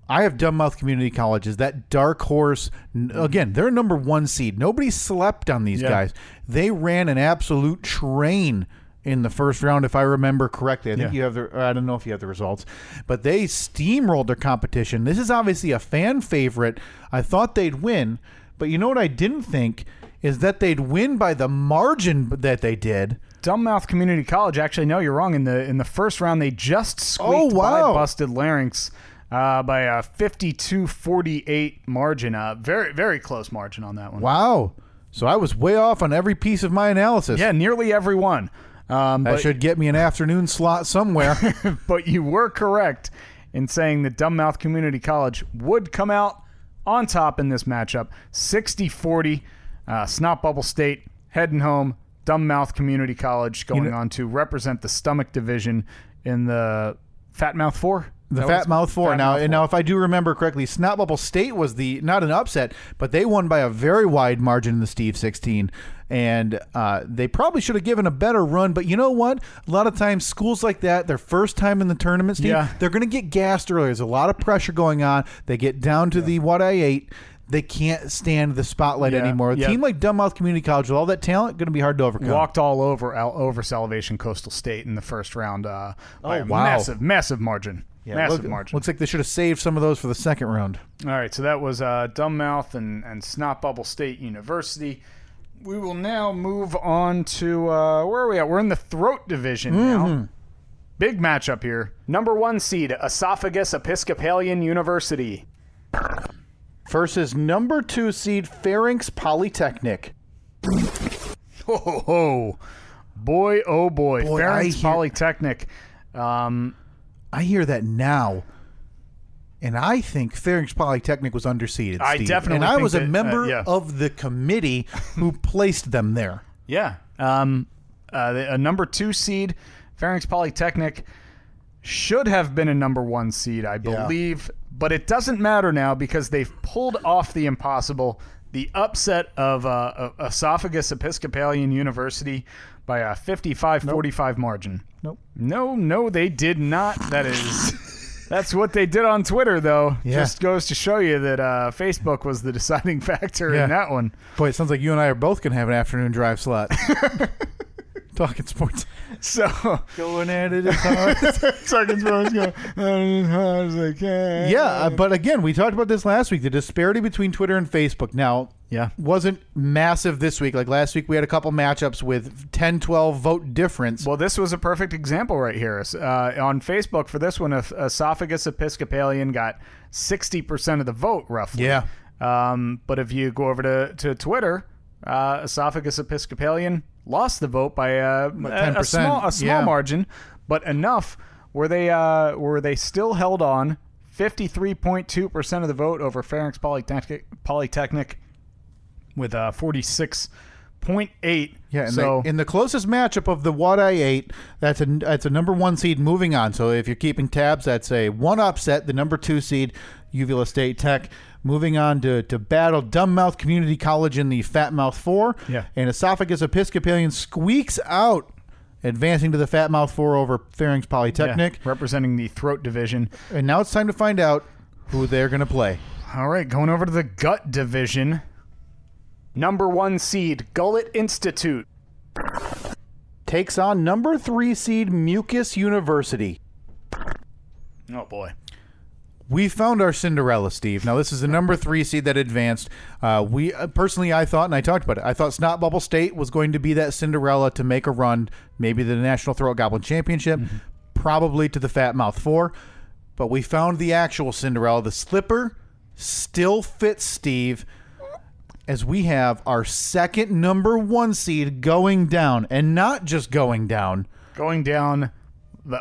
I have Dumb Mouth Community College as that dark horse. Again, they're number 1 seed. Nobody slept on these guys. They ran an absolute train in the first round, if I remember correctly. I think you have I don't know if you have the results, but they steamrolled their competition. This is obviously a fan favorite. I thought they'd win, but you know what I didn't think is that they'd win by the margin that they did. Dumbmouth Community College. Actually, no, you're wrong. In the first round, they just squeaked by Busted Larynx by a 52-48 margin. Very, very close margin on that one. Wow. So I was way off on every piece of my analysis. Yeah, nearly every one. That should get me an afternoon slot somewhere. But you were correct in saying that Dumbmouth Community College would come out on top in this matchup. 60-40, Snot Bubble State heading home. Dumbmouth Community College going on to represent the stomach division in the Fat Mouth 4. The Fat Mouth 4. Now, if I do remember correctly, Snot Bubble State was not an upset, but they won by a very wide margin in the Steve 16. And they probably should have given a better run. But you know what? A lot of times, schools like that, their first time in the tournament, Steve, they're going to get gassed early. There's a lot of pressure going on. They get down to the what I ate. They can't stand the spotlight anymore. A team like Dumbmouth Community College with all that talent, going to be hard to overcome. Walked all over Salvation Coastal State in the first round by a massive margin. Yeah, massive margin. Looks like they should have saved some of those for the second round. All right, so that was Dumbmouth and Snot Bubble State University. We will now move on to where are we at? We're in the throat division now. Big matchup here. Number 1 seed, Esophagus Episcopalian University. Versus number 2 seed, Pharynx Polytechnic. Oh, boy, oh boy. Pharynx Polytechnic. I hear that now, and I think Pharynx Polytechnic was underseeded, I Steve. definitely and I think was a that, member of the committee who placed them there. Yeah. A number 2 seed, Pharynx Polytechnic, should have been a number 1 seed, I believe. But it doesn't matter now because they've pulled off the impossible, the upset of Esophagus Episcopalian University by a 55-45 margin. Nope. No, they did not. That's what they did on Twitter, though. Just goes to show you that Facebook was the deciding factor in that one. Boy, it sounds like you and I are both going to have an afternoon drive slot. Talking sports. So going at it as hard. Talking sports, going as hard as I can. Yeah, but again, we talked about this last week. The disparity between Twitter and Facebook now wasn't massive this week. Like last week, we had a couple matchups with 10-12 vote difference. Well, this was a perfect example right here. On Facebook for this one, Esophagus Episcopalian got 60% of the vote, roughly. Yeah. But if you go over to Twitter, Esophagus Episcopalian lost the vote by a 10%. a small margin, but enough where they still held on 53.2% of the vote over Pharynx Polytechnic with 46.8. Yeah, and in the closest matchup of the what I ate, that's a number 1 seed moving on. So if you're keeping tabs, that's a one upset, the number 2 seed, Uvula State Tech. Moving on to battle Dumbmouth Community College in the Fat Mouth 4. Yeah. And Esophagus Episcopalian squeaks out, advancing to the Fat Mouth 4 over Pharynx Polytechnic. Representing the throat division. And now it's time to find out who they're going to play. All right, going over to the gut division. Number 1 seed, Gullet Institute. Takes on number 3 seed, Mucus University. Oh, boy. We found our Cinderella, Steve. Now, this is the number 3 seed that advanced. We personally, I thought, and I talked about it, I thought Snot Bubble State was going to be that Cinderella to make a run, maybe the National Throat Goblin Championship, probably to the Fat Mouth 4. But we found the actual Cinderella. The slipper still fits, Steve, as we have our second number 1 seed going down, and not just going down. Going down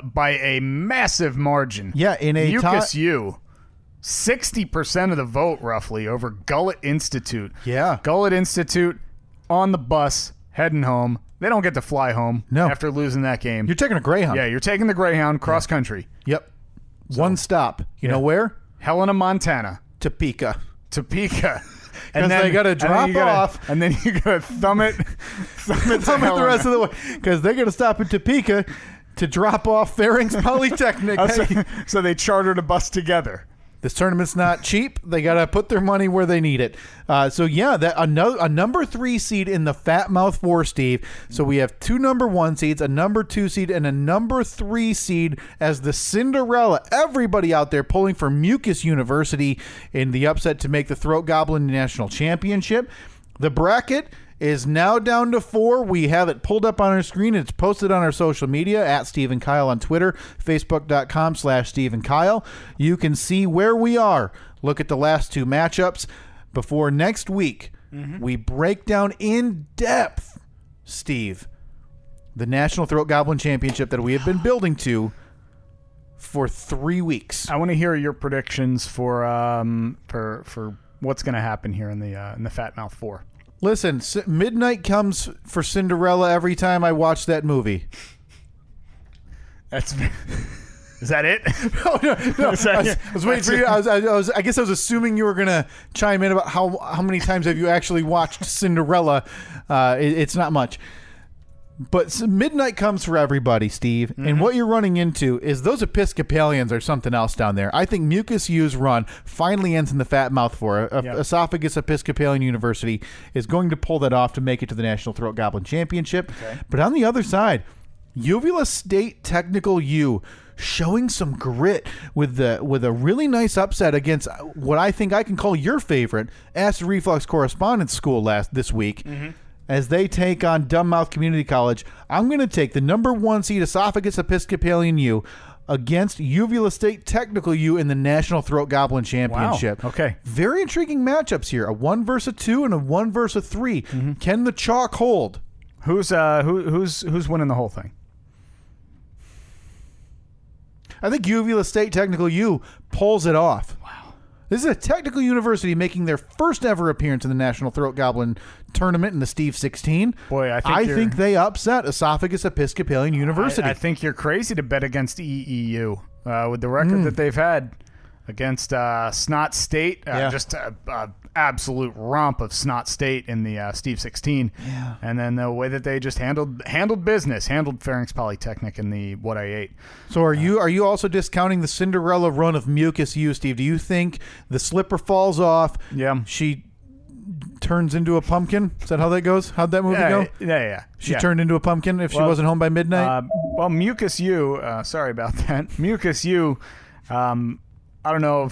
by a massive margin. Yeah, in a Mucus U. 60% of the vote, roughly, over Gullet Institute. Yeah. Gullet Institute on the bus, heading home. They don't get to fly home after losing that game. You're taking a Greyhound. Yeah, you're taking the Greyhound cross country. Yep. One stop. You know where? Helena, Montana. Topeka. And then they got to drop off. And then you got to thumb it the rest of the way. Because they got to stop in Topeka to drop off Pharynx Polytechnic. So they chartered a bus together. This tournament's not cheap. They got to put their money where they need it. So yeah, that a number 3 seed in the Fat Mouth 4, Steve. So we have 2 number 1 seeds, a number 2 seed, and a number 3 seed as the Cinderella. Everybody out there pulling for Mucus University in the upset to make the Throat Goblin National Championship. The bracket is now down to 4. We have it pulled up on our screen. It's posted on our social media at Steve and Kyle on Twitter, facebook.com/Steve and Kyle. You can see where we are. Look at the last 2 matchups before next week. We break down in depth, Steve, the National Throat Goblin Championship that we have been building to for 3 weeks. I want to hear your predictions for what's going to happen here in the Fat Mouth 4. Listen, midnight comes for Cinderella every time I watch that movie. Is that it? No. I was waiting for you. I guess I was assuming you were gonna chime in about how many times have you actually watched Cinderella. It's not much. But midnight comes for everybody, Steve. And what you're running into is those Episcopalians are something else down there. I think Mucus U's run finally ends in the Fat Mouth 4. Esophagus Episcopalian University is going to pull that off to make it to the National Throat Goblin Championship. Okay. But on the other side, Uvula State Technical U showing some grit with a really nice upset against what I think I can call your favorite, Acid Reflux Correspondence School this week. As they take on Dumbmouth Community College. I'm going to take the number 1 seed Esophagus Episcopalian U against Uvula State Technical U in the National Throat Goblin Championship. Wow. Okay. Very intriguing matchups here. A 1 versus 2 and a 1 versus 3. Can the chalk hold? Who's winning the whole thing? I think Uvula State Technical U pulls it off. Wow. This is a technical university making their first ever appearance in the National Throat Goblin Tournament in the Steve 16. Boy, I think they upset Esophagus Episcopalian University. I think you're crazy to bet against EEU with the record that they've had against Snot State. Just a absolute romp of Snot State in the Steve 16. Yeah. And then the way that they just handled business, handled Pharynx Polytechnic in the What I Ate. So are you also discounting the Cinderella run of Mucus U, Steve? Do you think the slipper falls off? Yeah. She turns into a pumpkin? Is that how that goes? How'd that movie go? Yeah. She turned into a pumpkin if she wasn't home by midnight? Well, Mucus U, sorry about that. Mucus U, I don't know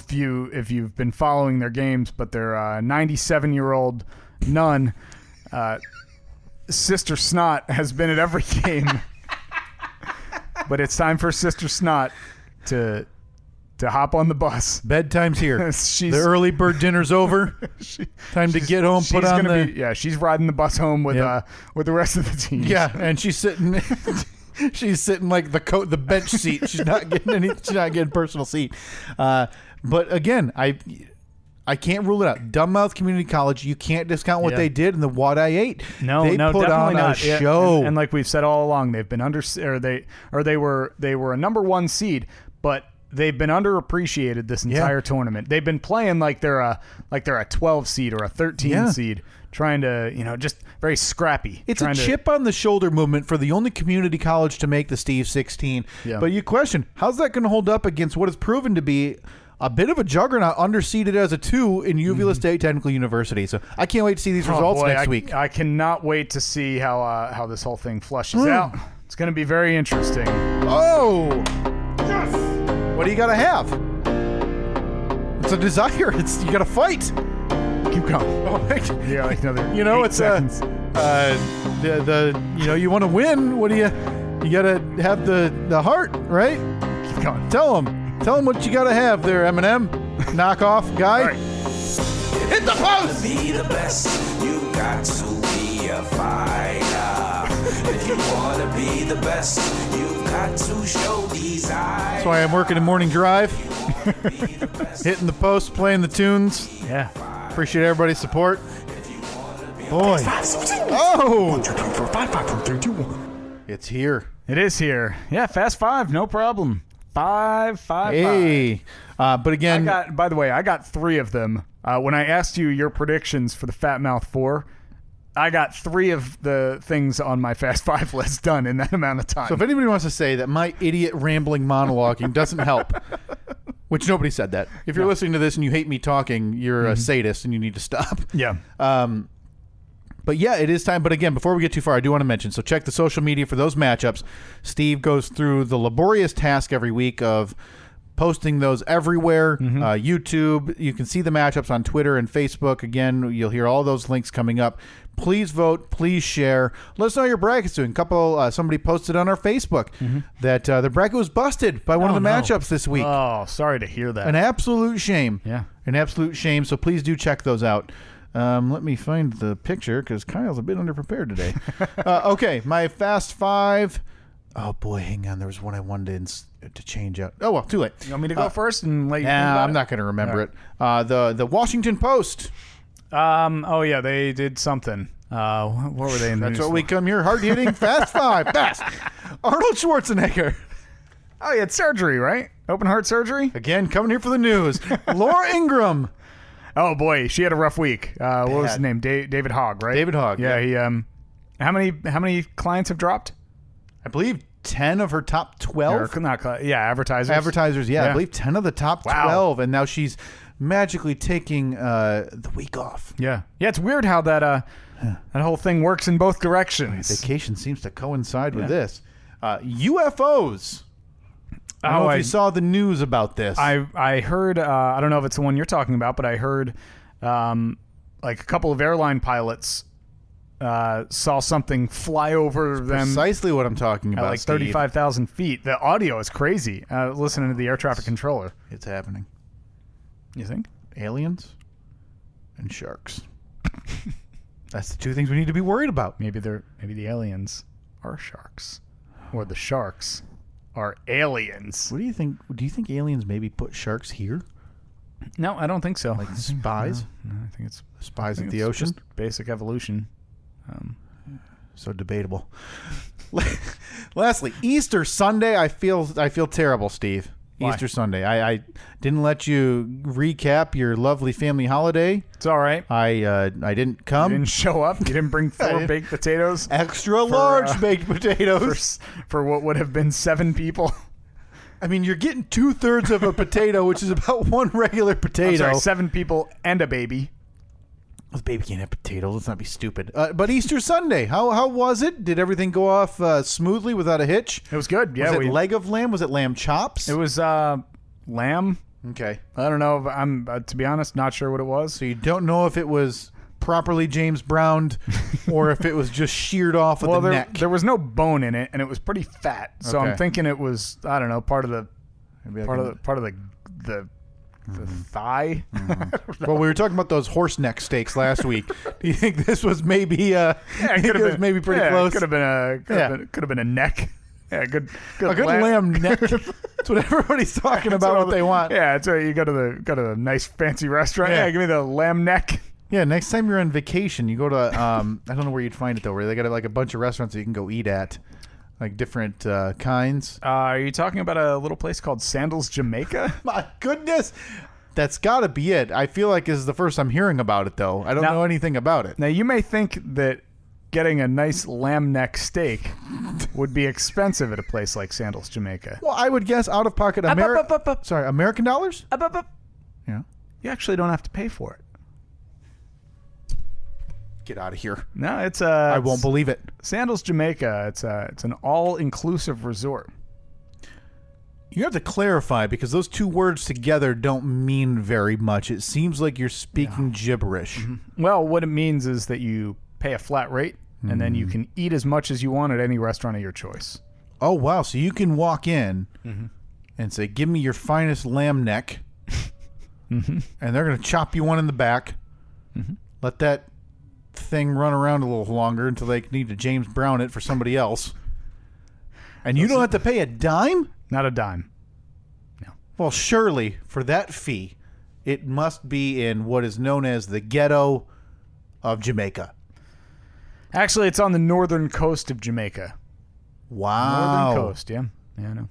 if you've been following their games, but their 97-year-old nun, Sister Snot, has been at every game. But it's time for Sister Snot to hop on the bus. Bedtime's here. The early bird dinner's over. Time to get home. Put on the. She's riding the bus home with the rest of the team. Yeah, and she's sitting. She's sitting like the bench seat. She's not getting She's not getting personal seat. But again, I can't rule it out. Dumbmouth Community College, you can't discount what they did in the What I Ate. No, they put definitely on not. a show. And like we've said all along, they've been they were a number 1 seed, but they've been underappreciated this entire tournament. They've been playing like they're a 12 seed or a 13 seed, trying to just very scrappy. It's a chip on the shoulder movement for the only community college to make the Steve 16. Yeah. But you question, how's that going to hold up against what has proven to be a bit of a juggernaut, underseeded as a 2 in Uvula State Technical University. So I can't wait to see these results next week. I cannot wait to see how this whole thing flushes out. It's going to be very interesting. Oh! Yes! What do you got to have? It's a desire. You got to fight. Keep going. Oh, yeah, like another. It's seconds. You want to win. What do you got to have the heart, right? Keep going. Tell them what you got to have there, Eminem. Knockoff guy. Right. Hit the post. To be the best, you got to be a fighter. If you want to be the best, you've got to show these eyes. That's why I'm working in morning drive. Hitting the post, playing the tunes. Yeah. Appreciate everybody's support. Boy. Oh! 1, 2, 3, 4, 5, 5, 4, 3, 2, 1. It's here. It is here. Yeah, Fast 5, no problem. 5, 5, hey. 5. But again, by the way, I got 3 of them. When I asked you your predictions for the Fat Mouth 4, I got 3 of the things on my Fast 5 list done in that amount of time. So if anybody wants to say that my idiot rambling monologuing doesn't help, Which nobody said that. If you're listening to this and you hate me talking, you're a sadist and you need to stop. Yeah. But yeah, it is time. But again, before we get too far, I do want to mention, so check the social media for those matchups. Steve goes through the laborious task every week of posting those everywhere. YouTube, you can see the matchups on Twitter and Facebook. Again, you'll hear all those links coming up. Please vote. Please share. Let us know how your bracket's doing. Somebody posted on our Facebook that their bracket was busted by one of the matchups this week. Oh, sorry to hear that. An absolute shame. Yeah. An absolute shame. So please do check those out. Let me find the picture because Kyle's a bit underprepared today. Okay, my Fast Five. Oh, boy, hang on. There was one I wanted to change out. Oh, well, too late. You want me to go first and let you think Yeah, about I'm not going to remember it. The Washington Post. Oh, yeah, they did something. What were they in the That's news what we for? come here hard-hitting. Fast Five. Fast. Arnold Schwarzenegger. Oh, he had surgery, right? Open heart surgery? Again, coming here for the news. Laura Ingraham. Oh, boy, she had a rough week. What was his name? David Hogg, right? David Hogg. Yeah, he how many clients have dropped? I believe 10 of her top 12. Or not advertisers. Advertisers, yeah. I believe 10 of the top 12. And now she's magically taking the week off. Yeah. Yeah, it's weird how that whole thing works in both directions. Vacation seems to coincide with this. UFOs. I don't know if you saw the news about this. I heard, I don't know if it's the one you're talking about, but I heard like a couple of airline pilots saw something fly over them. Precisely what I'm talking about, at like 35,000 feet. The audio is crazy. Listening to the air traffic controller. It's happening. You think? Aliens and sharks. That's the two things we need to be worried about. Maybe the aliens are sharks, or the sharks are aliens. What do you think? Do you think aliens maybe put sharks here? No, I don't think so. Like spies? No, I think it's spies of the ocean. Just basic evolution. So debatable. Lastly, Easter Sunday. I feel terrible, Steve. Why? Easter Sunday. I didn't let you recap your lovely family holiday. It's all right. I didn't come. You didn't show up. You didn't bring 4 baked potatoes. Extra large baked potatoes for what would have been 7 people. I mean, you're getting 2/3 of a potato, which is about one regular potato. I'm sorry, 7 people and a baby. The baby can't have potatoes. Let's not be stupid. But Easter Sunday, how was it? Did everything go off smoothly without a hitch? It was good. Yeah. Was it leg of lamb? Was it lamb chops? It was lamb. Okay. I don't know. I'm to be honest, not sure what it was. So you don't know if it was properly James Browned or if it was just sheared off of the neck. There was no bone in it, and it was pretty fat. So Okay. I'm thinking it was, I don't know, part of the thigh. Well, we were talking about those horse neck steaks last week. Do you think this was maybe maybe pretty close? Could have been a neck. Yeah, good a good lamb neck. That's what everybody's talking about. What they want. Yeah, it's you go to the nice fancy restaurant. Yeah, give me the lamb neck. Yeah, next time you're on vacation, you go to I don't know where you'd find it though. Where they got like a bunch of restaurants that you can go eat at, like different kinds. Are you talking about a little place called Sandals, Jamaica? My goodness, that's got to be it. I feel like this is the first I'm hearing about it though. I don't know anything about it. Now you may think that getting a nice lamb neck steak would be expensive at a place like Sandals, Jamaica. Well, I would guess out of pocket American dollars. Yeah, you actually don't have to pay for it. Get out of here. No, it's I won't believe it. Sandals, Jamaica. It's an all-inclusive resort. You have to clarify because those two words together don't mean very much. It seems like you're speaking gibberish. Mm-hmm. Well, what it means is that you pay a flat rate, and then you can eat as much as you want at any restaurant of your choice. Oh, wow. So you can walk in and say, give me your finest lamb neck, and they're going to chop you one in the back, let that thing run around a little longer until they need to James Brown it for somebody else. And you don't have to pay a dime? Not a dime. No. Well, surely for that fee, it must be in what is known as the ghetto of Jamaica. Actually, it's on the northern coast of Jamaica. Wow. Northern coast, yeah. Yeah, I know.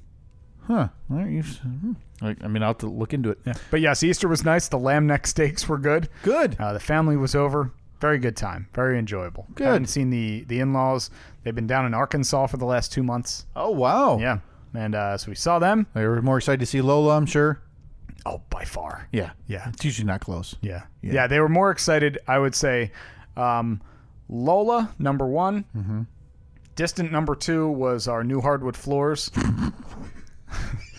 Huh. Well, I mean, I'll have to look into it. Yeah. But yes, Easter was nice. The lamb neck steaks were good. Good. The family was over. Very good time. Very enjoyable. Good. Haven't seen the in-laws. They've been down in Arkansas for the last 2 months. Oh, wow. Yeah. And so we saw them. They were more excited to see Lola, I'm sure. Oh, by far. Yeah. Yeah. It's usually not close. Yeah. Yeah, they were more excited, I would say. Lola, number 1. Mm-hmm. Distant number 2 was our new hardwood floors.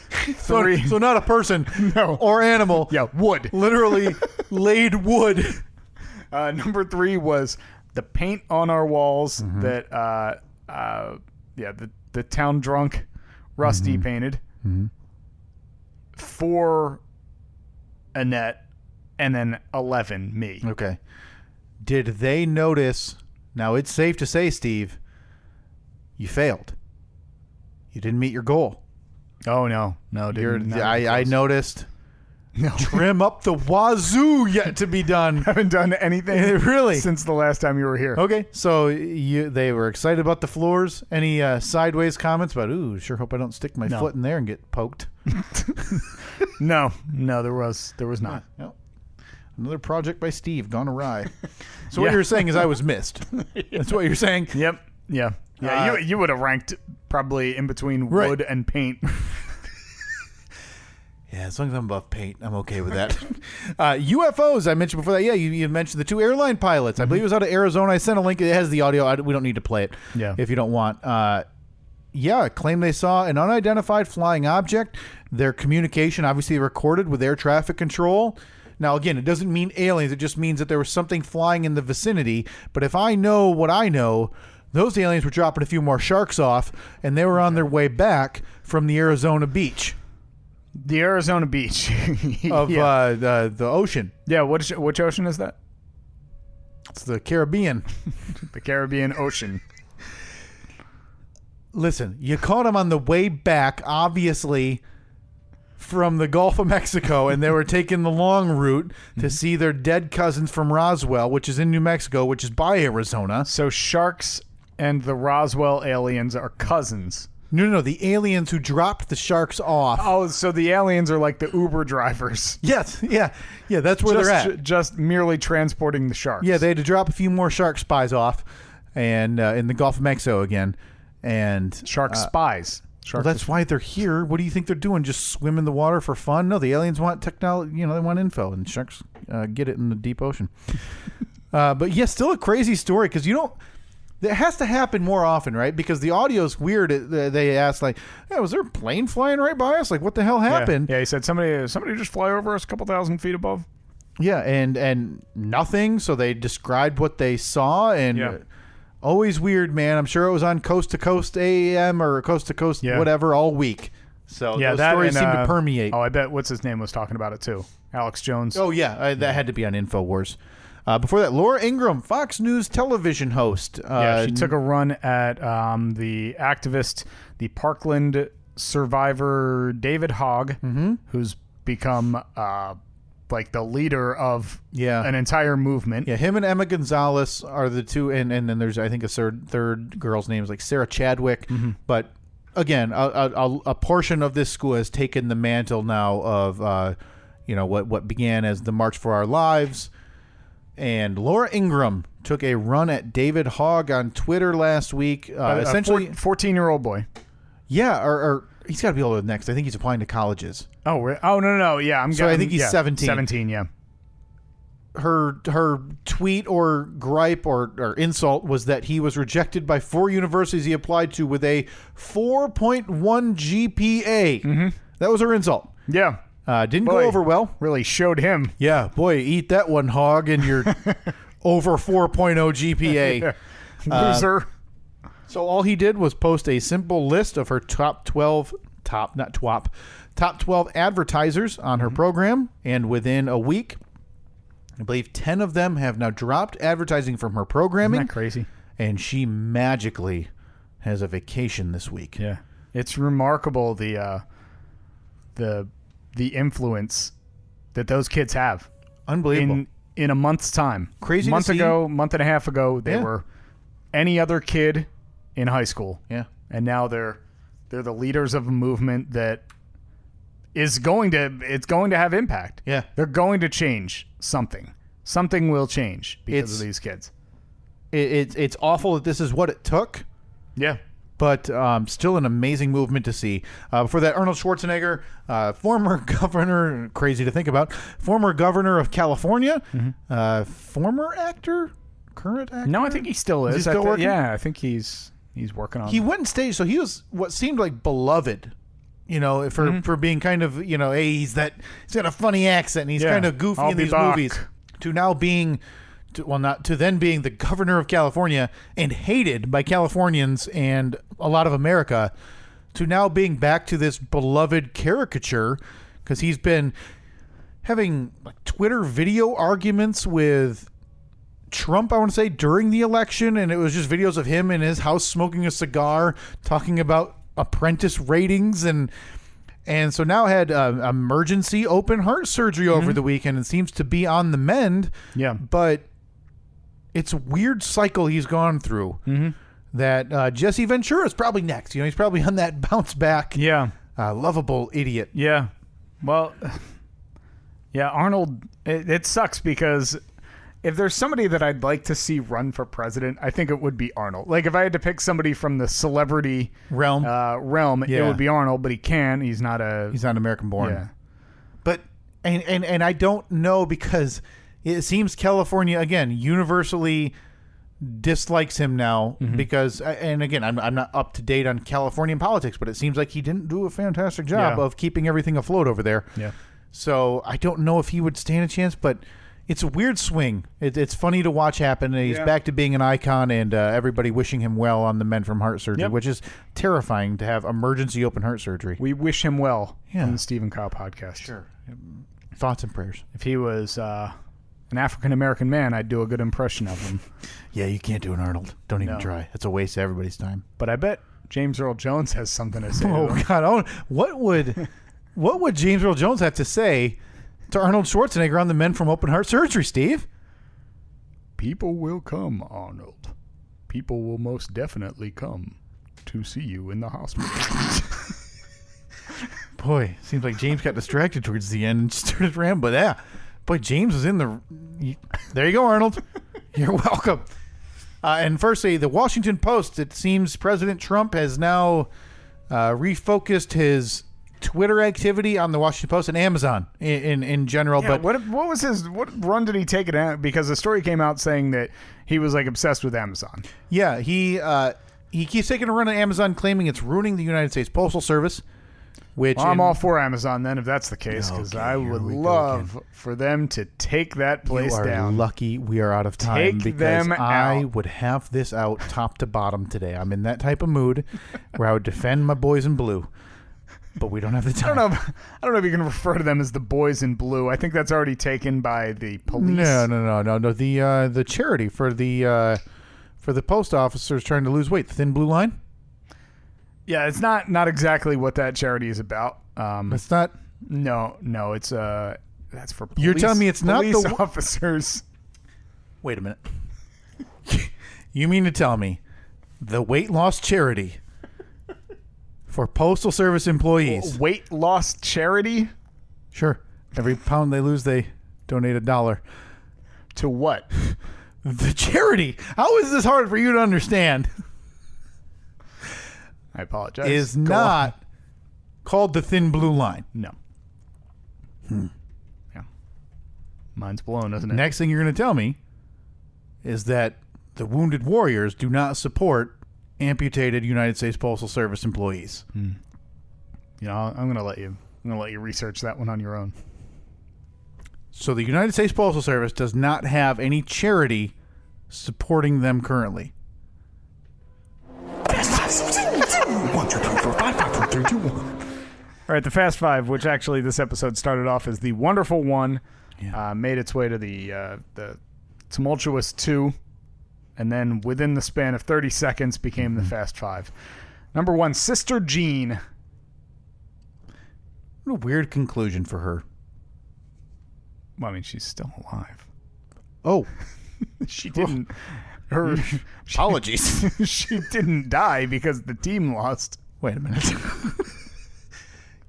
3. So not a person or animal. Yeah, wood. Literally laid wood. Number 3 was the paint on our walls that the town drunk Rusty painted. 4 Annette, and then 11 me. Okay. Did they notice? Now it's safe to say, Steve, you failed. You didn't meet your goal. Oh no, I noticed. No. Trim up the wazoo yet to be done. Haven't done anything really since the last time you were here. Okay, so they were excited about the floors. Any sideways comments about? Ooh, sure hope I don't stick my foot in there and get poked. No, there was not. No. Another project by Steve gone awry. So what you're saying is I was missed. That's what you're saying. Yep. Yeah. Yeah. You would have ranked probably in between wood and paint. Yeah, as long as I'm above paint, I'm okay with that. UFOs, I mentioned before that. Yeah, you mentioned the 2 airline pilots. I believe it was out of Arizona. I sent a link. It has the audio. We don't need to play it if you don't want. Claim they saw an unidentified flying object. Their communication obviously recorded with air traffic control. Now, again, it doesn't mean aliens. It just means that there was something flying in the vicinity. But if I know what I know, those aliens were dropping a few more sharks off, and they were on their way back from the Arizona beach. The Arizona beach of the ocean. Yeah, which ocean is that? It's the Caribbean. The Caribbean Ocean. Listen, you caught them on the way back, obviously, from the Gulf of Mexico, and they were taking the long route to see their dead cousins from Roswell, which is in New Mexico, which is by Arizona. So sharks and the Roswell aliens are cousins. No, the aliens who dropped the sharks off. Oh, so the aliens are like the Uber drivers. Yes, yeah, that's where they're at. Just merely transporting the sharks. Yeah, they had to drop a few more shark spies off, and in the Gulf of Mexico again, and shark spies. Well, that's why they're here. What do you think they're doing? Just swim in the water for fun? No, the aliens want technology. They want info, and sharks get it in the deep ocean. But yeah, still a crazy story because you don't. It has to happen more often, right? Because the audio's weird. They asked, like, "Yeah, was there a plane flying right by us? Like, what the hell happened?" Yeah, he said somebody just fly over us a couple thousand feet above. Yeah, and nothing. So they described what they saw, and always weird, man. I'm sure it was on Coast to Coast AM or Coast to Coast whatever all week. So those stories seem to permeate. Oh, I bet what's his name was talking about it too. Alex Jones. Oh yeah, that had to be on InfoWars. Before that, Laura Ingraham, Fox News television host. She took a run at the activist, the Parkland survivor David Hogg, who's become like the leader of an entire movement. Yeah, him and Emma Gonzalez are the two, and then there's I think a third girl's name is like Sarah Chadwick. But again, a portion of this school has taken the mantle now of what began as the March for Our Lives. And Laura Ingraham took a run at David Hogg on Twitter last week. Essentially, 14-year-old boy. Yeah, or he's got to be older than next. I think he's applying to colleges. Oh, no. Yeah, I think he's 17. 17, yeah. Her tweet or gripe or insult was that he was rejected by 4 universities he applied to with a 4.1 GPA. That was her insult. Yeah. Didn't go over well. Really showed him. Yeah, boy, eat that one, Hog, and your over 4.0 GPA. Loser. So all he did was post a simple list of her top 12 advertisers on her program, and within a week, I believe 10 of them have now dropped advertising from her programming. Isn't that crazy? And she magically has a vacation this week. Yeah. It's remarkable the influence that those kids have. Unbelievable. In a month's time. Crazy. Month and a half ago, they were any other kid in high school. Yeah. And now they're the leaders of a movement that is going to have impact. Yeah. They're going to change something. Something will change because of these kids. It's awful that this is what it took. Yeah. but still an amazing movement to see. Before that, Arnold Schwarzenegger, former governor, crazy to think about, former governor of California, former actor, current actor? No, I think he still is. Is he still working? Yeah, I think he's working on He went and staged, so he was what seemed like beloved, for being kind of, hey, he's got a funny accent, and he's kind of goofy in these movies, to now being... to then being the governor of California and hated by Californians and a lot of America, to now being back to this beloved caricature, because he's been having like Twitter video arguments with Trump, I want to say, during the election, and it was just videos of him in his house smoking a cigar, talking about Apprentice ratings, and so now had emergency open heart surgery over the weekend and seems to be on the mend. Yeah, but it's a weird cycle he's gone through. That Jesse Ventura is probably next. He's probably on that bounce back. Yeah, lovable idiot. Yeah, well, yeah, Arnold. It sucks because if there's somebody that I'd like to see run for president, I think it would be Arnold. Like if I had to pick somebody from the celebrity realm, it would be Arnold. But he can't. He's not American born. Yeah, but and I don't know, because it seems California, again, universally dislikes him now because, and again, I'm not up to date on Californian politics, but it seems like he didn't do a fantastic job of keeping everything afloat over there. Yeah. So I don't know if he would stand a chance, but it's a weird swing. It's funny to watch happen. And he's back to being an icon, and everybody wishing him well on the mend from heart surgery, which is terrifying to have emergency open heart surgery. We wish him well on the Stephen Kyle podcast. Sure. Thoughts and prayers. If he was an African-American man, I'd do a good impression of him. Yeah, you can't do an Arnold. Don't even try. It's a waste of everybody's time. But I bet James Earl Jones has something to say. Oh, God. What would James Earl Jones have to say to Arnold Schwarzenegger on the mend from open heart surgery, Steve? People will come, Arnold. People will most definitely come to see you in the hospital. Boy, seems like James got distracted towards the end and started rambling. Yeah. Boy, James was in the... There you go, Arnold. You're welcome. And firstly, the Washington Post, it seems President Trump has now refocused his Twitter activity on the Washington Post and Amazon in general. Yeah, but what run did he take it at? Because the story came out saying that he was like obsessed with Amazon. Yeah, he keeps taking a run at Amazon, claiming it's ruining the United States Postal Service. Which I'm all for Amazon then, if that's the case, because I would love for them to take that place down. You are lucky we are out of time, because I would have this out top to bottom today. I'm in that type of mood where I would defend my boys in blue, but we don't have the time. I don't know if you can refer to them as the boys in blue. I think that's already taken by the police. No. The charity for the post officers trying to lose weight, the Thin Blue Line. Yeah, it's not exactly what that charity is about. It's not. No, it's that's for police. You're telling me it's not police the officers. Wait a minute. You mean to tell me the weight loss charity for Postal Service employees? Weight loss charity? Sure. Every pound they lose, they donate $1. To what? The charity. How is this hard for you to understand? I apologize. Is not called the Thin Blue Line. No. Yeah. Mind's blown, isn't it? Next thing you're going to tell me is that the Wounded Warriors do not support amputated United States Postal Service employees. You know, I'm going to let you research that one on your own. So the United States Postal Service does not have any charity supporting them currently. 1, 2, 3, 4, 5, 5, 4, 3, 2, 1. All right, the Fast Five, which actually this episode started off as the Wonderful One, made its way to the Tumultuous Two, and then within the span of 30 seconds became the Fast Five. Number 1, Sister Jean. What a weird conclusion for her. Well, I mean, she's still alive. Oh. She didn't... Apologies. She didn't die because the team lost. Wait a minute.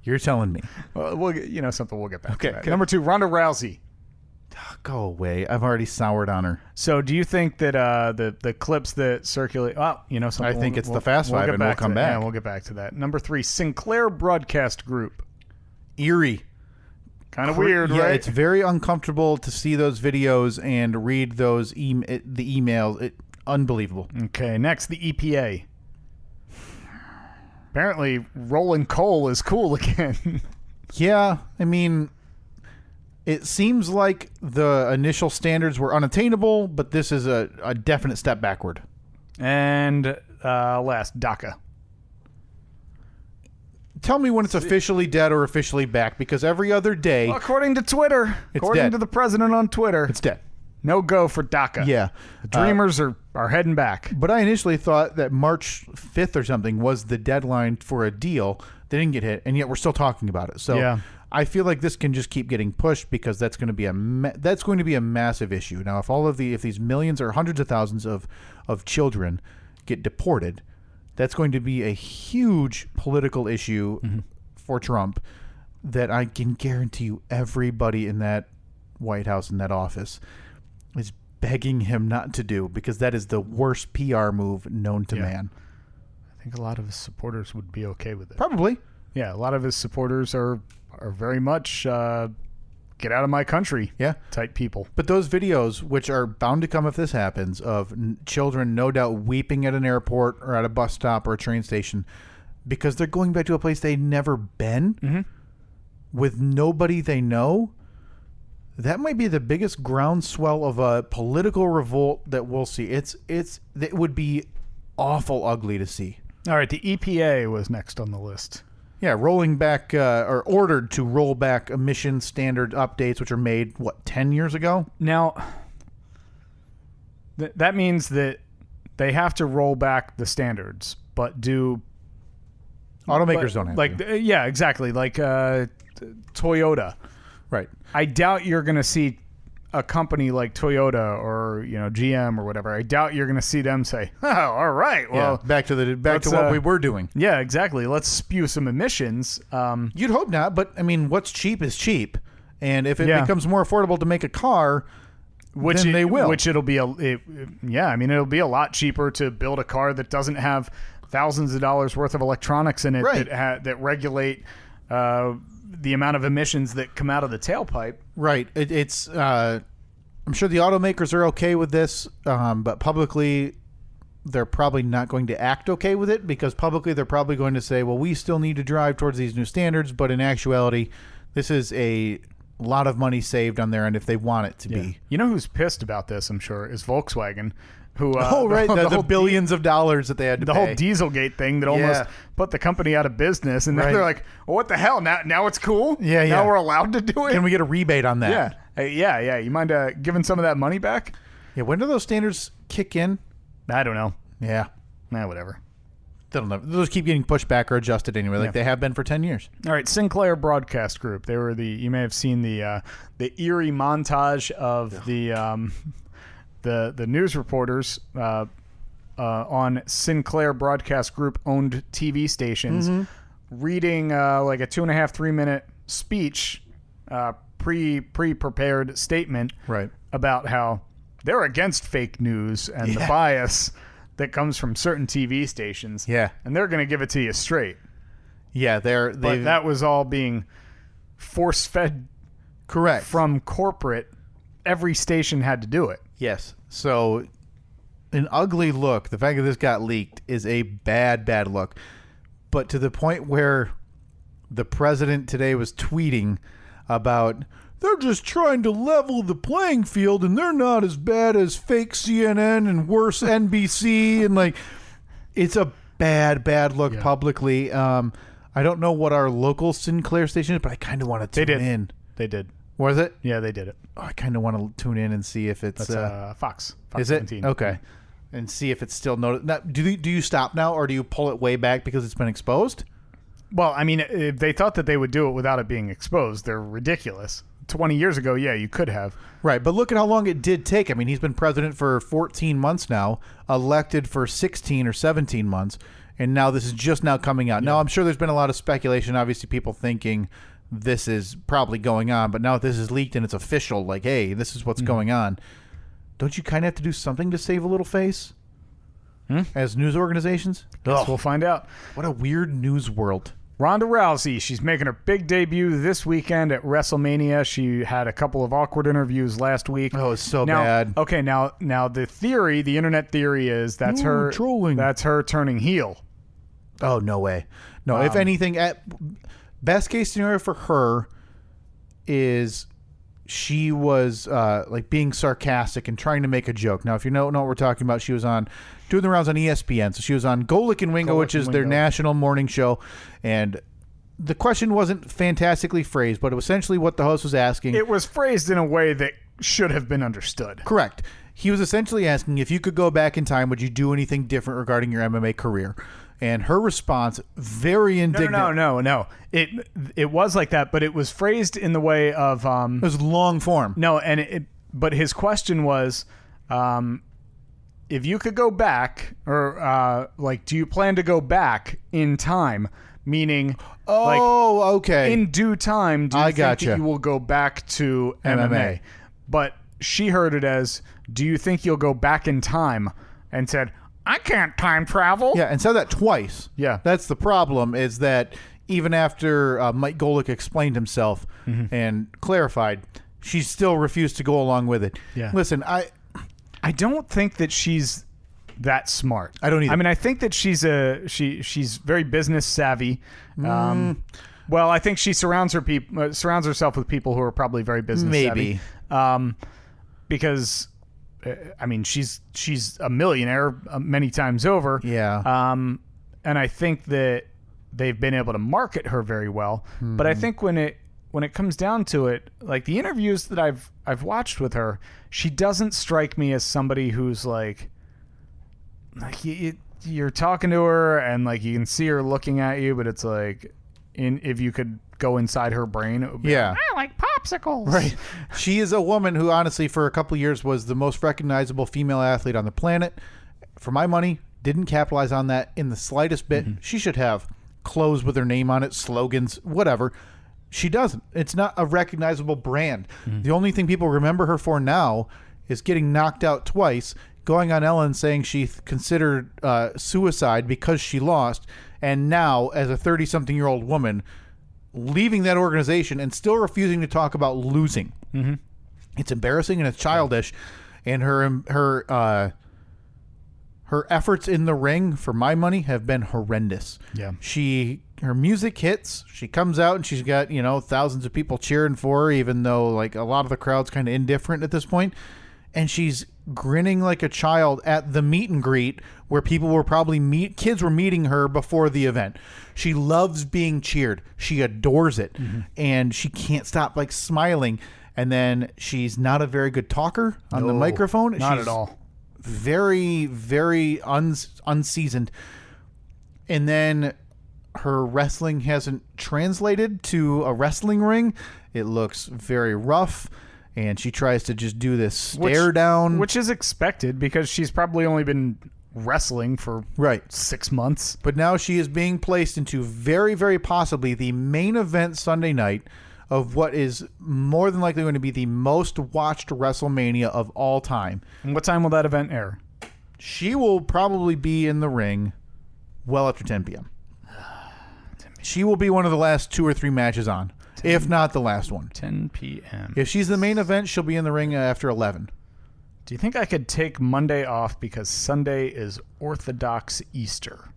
You're telling me. Well, something we'll get back to that. Okay. Number 2, Ronda Rousey. Oh, Go away. I've already soured on her. So do you think that the clips that circulate... Oh, you know something? I think it's the Fast Five, and we'll come back. Yeah, we'll get back to that. Number 3, Sinclair Broadcast Group. Eerie. Kind of weird, yeah, right? It's very uncomfortable to see those videos and read those the emails. Unbelievable. Okay, next, the EPA. Apparently, rolling coal is cool again. Yeah, I mean, it seems like the initial standards were unattainable, but this is a definite step backward. And last, DACA. Tell me when it's officially dead or officially back, because every other day... Well, according to Twitter, according to the president on Twitter, it's dead. No go for DACA. Yeah. The dreamers are heading back. But I initially thought that March 5th or something was the deadline for a deal. They didn't get hit, and yet we're still talking about it. So yeah. I feel like this can just keep getting pushed, because that's going to be a massive issue. Now, if these millions or hundreds of thousands of children get deported, that's going to be a huge political issue for Trump that I can guarantee you everybody in that White House, in that office, is begging him not to do, because that is the worst PR move known to man. I think a lot of his supporters would be okay with it. Probably. Yeah, a lot of his supporters are very much get out of my country type people. But those videos, which are bound to come if this happens, of children no doubt weeping at an airport or at a bus stop or a train station because they're going back to a place they've never been with nobody they know, that might be the biggest groundswell of a political revolt that we'll see. It would be awful ugly to see. All right, the EPA was next on the list. Yeah, rolling back or ordered to roll back emission standard updates, which are made, 10 years ago? Now, that means that they have to roll back the standards, but do... Automakers don't have to. Yeah, exactly. Like Toyota. Right. I doubt you're going to see a company like Toyota or GM or whatever. I doubt you're going to see them say, "Oh, all right, well, back to what we were doing." Yeah, exactly. Let's spew some emissions. You'd hope not, but I mean, what's cheap is cheap, and if it becomes more affordable to make a car, then they will. Which it'll be it'll be a lot cheaper to build a car that doesn't have thousands of dollars worth of electronics in it that regulate the amount of emissions that come out of the tailpipe. Right. It's I'm sure the automakers are okay with this, but publicly they're probably not going to act okay with it, because publicly they're probably going to say, well, we still need to drive towards these new standards, but in actuality, this is a lot of money saved on their end if they want it to be. You know who's pissed about this, I'm sure, is Volkswagen. Who, the billions of dollars that they had to pay. The whole Dieselgate thing that almost put the company out of business. And now they're like, well, what the hell? Now it's cool? Yeah. Now we're allowed to do it? Can we get a rebate on that? Yeah. You mind giving some of that money back? Yeah, when do those standards kick in? I don't know. Yeah. Whatever. Those keep getting pushed back or adjusted anyway, like they have been for 10 years. All right, Sinclair Broadcast Group. They were you may have seen the eerie montage of the news reporters on Sinclair Broadcast Group owned TV stations reading like a 2.5-3 minute speech, pre-prepared statement about how they're against fake news and the bias that comes from certain TV stations. Yeah. And they're going to give it to you straight. Yeah, but that was all being force-fed from corporate. Every station had to do it. Yes. So an ugly look. The fact that this got leaked is a bad look. But to the point where the president today was tweeting about they're just trying to level the playing field and they're not as bad as fake CNN and worse NBC, and it's a bad look publicly. I don't know what our local Sinclair station is, but I kind of want to tune in. They did. Was it? Yeah, they did it. Oh, I kind of want to tune in and see if it's Fox. Is 17. It? Okay. And see if it's still noticed. Now, do you stop now, or do you pull it way back because it's been exposed? Well, I mean, if they thought that they would do it without it being exposed, they're ridiculous. 20 years ago, you could have. Right, but look at how long it did take. I mean, he's been president for 14 months now, elected for 16 or 17 months, and now this is just now coming out. Now, I'm sure there's been a lot of speculation, obviously people thinking this is probably going on, but now this is leaked and it's official, like, hey, this is what's going on. Don't you kind of have to do something to save a little face? As news organizations? Guess we'll find out. What a weird news world. Ronda Rousey, she's making her big debut this weekend at WrestleMania. She had a couple of awkward interviews last week. Oh, it's so bad. Okay, now the internet theory is that's her trolling. That's her turning heel. Oh, no way. No, if anything, best case scenario for her is she was like being sarcastic and trying to make a joke. Now, if you know what we're talking about, she was on doing the rounds on ESPN. So she was on Golic and Wingo, which is their national morning show. And the question wasn't fantastically phrased, but it was essentially what the host was asking. It was phrased in a way that should have been understood. Correct. He was essentially asking, if you could go back in time, would you do anything different regarding your MMA career? And her response, very indignant. No. It was like that, but it was phrased in the way of it was long form. No, but his question was, if you could go back, or like, do you plan to go back in time? Meaning, okay, in due time, do you think that you will go back to MMA? But she heard it as, do you think you'll go back in time? And said, I can't time travel. Yeah, and said that twice. Yeah. That's the problem, is that even after Mike Golic explained himself and clarified, she still refused to go along with it. Yeah. Listen, I don't think that she's that smart. I don't either. I mean, I think that she's very business savvy. Well, I think she surrounds herself with people who are probably very business savvy. Because I mean, she's a millionaire many times over. Yeah. And I think that they've been able to market her very well. But I think when it comes down to it, like the interviews that I've watched with her, she doesn't strike me as somebody who's like you're talking to her and like you can see her looking at you, but it's like if you could go inside her brain, it would be like, I like popsicles. Right. She is a woman who honestly for a couple of years was the most recognizable female athlete on the planet. For my money, didn't capitalize on that in the slightest bit. She should have clothes with her name on it, slogans, whatever. She doesn't. It's not a recognizable brand. The only thing people remember her for now is getting knocked out twice, going on Ellen saying she considered suicide because she lost, and now as a 30-something-year-old woman leaving that organization and still refusing to talk about losing. It's embarrassing and it's childish, and her efforts in the ring, for my money, have been horrendous. Yeah. Her music hits. She comes out and she's got, thousands of people cheering for her, even though like a lot of the crowd's kind of indifferent at this point. And she's grinning like a child at the meet and greet where people were probably kids were meeting her before the event. She loves being cheered. She adores it. And she can't stop like smiling. And then she's not a very good talker on the microphone. Not she's at all. Very, very unseasoned. And then her wrestling hasn't translated to a wrestling ring. It looks very rough. And she tries to just do this stare down. Which is expected because she's probably only been wrestling for 6 months. But now she is being placed into very, very possibly the main event Sunday night of what is more than likely going to be the most watched WrestleMania of all time. And what time will that event air? She will probably be in the ring well after 10 p.m. She will be one of the last 2 or 3 matches on. If not the last one. 10 p.m. If she's the main event, she'll be in the ring after 11. Do you think I could take Monday off because Sunday is Orthodox Easter?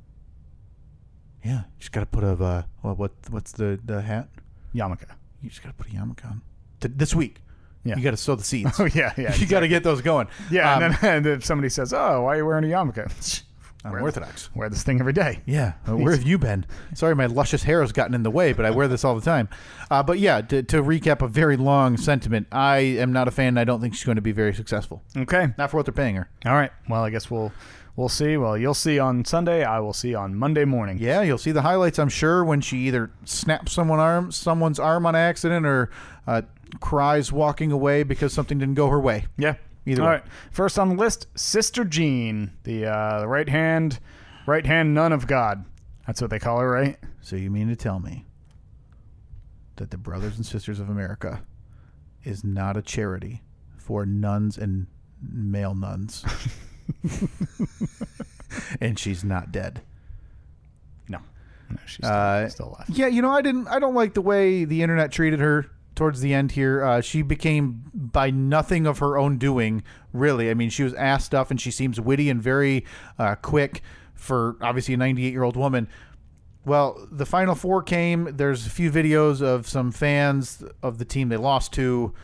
Yeah. You just got to put a, what's the hat? Yarmulke. You just got to put a yarmulke on. This week. Yeah. You got to sow the seeds. Oh, yeah. You got to get those going. Yeah, and if somebody says, oh, why are you wearing a yarmulke? I'm Orthodox. Wear this thing every day. Yeah. Where have you been? Sorry, my luscious hair has gotten in the way, but I wear this all the time. But yeah, to recap a very long sentiment, I am not a fan. And I don't think she's going to be very successful. Okay. Not for what they're paying her. All right. Well, I guess we'll see. Well, you'll see on Sunday. I will see on Monday morning. Yeah, you'll see the highlights, I'm sure, when she either snaps someone's arm on accident or cries walking away because something didn't go her way. Yeah. Either All way. right. First on the list, Sister Jean, the right hand nun of God. That's what they call her, right? So you mean to tell me that the Brothers and Sisters of America is not a charity for nuns and male nuns. And she's not dead. No, she's still alive. Yeah, I don't like the way the internet treated her towards the end here. She became by nothing of her own doing, really. I mean, she was asked stuff, and she seems witty and very quick for obviously a 98-year-old woman. Well, the Final Four came. There's a few videos of some fans of the team they lost to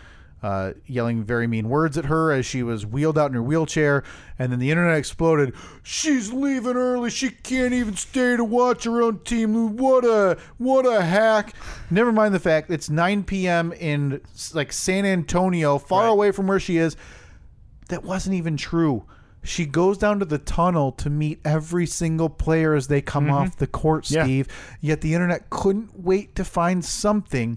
yelling very mean words at her as she was wheeled out in her wheelchair, and then the internet exploded. She's leaving early. She can't even stay to watch her own team. What a hack. Never mind the fact it's 9 p.m. in like San Antonio, far away from where she is. That wasn't even true. She goes down to the tunnel to meet every single player as they come off the court, Steve. Yet the internet couldn't wait to find something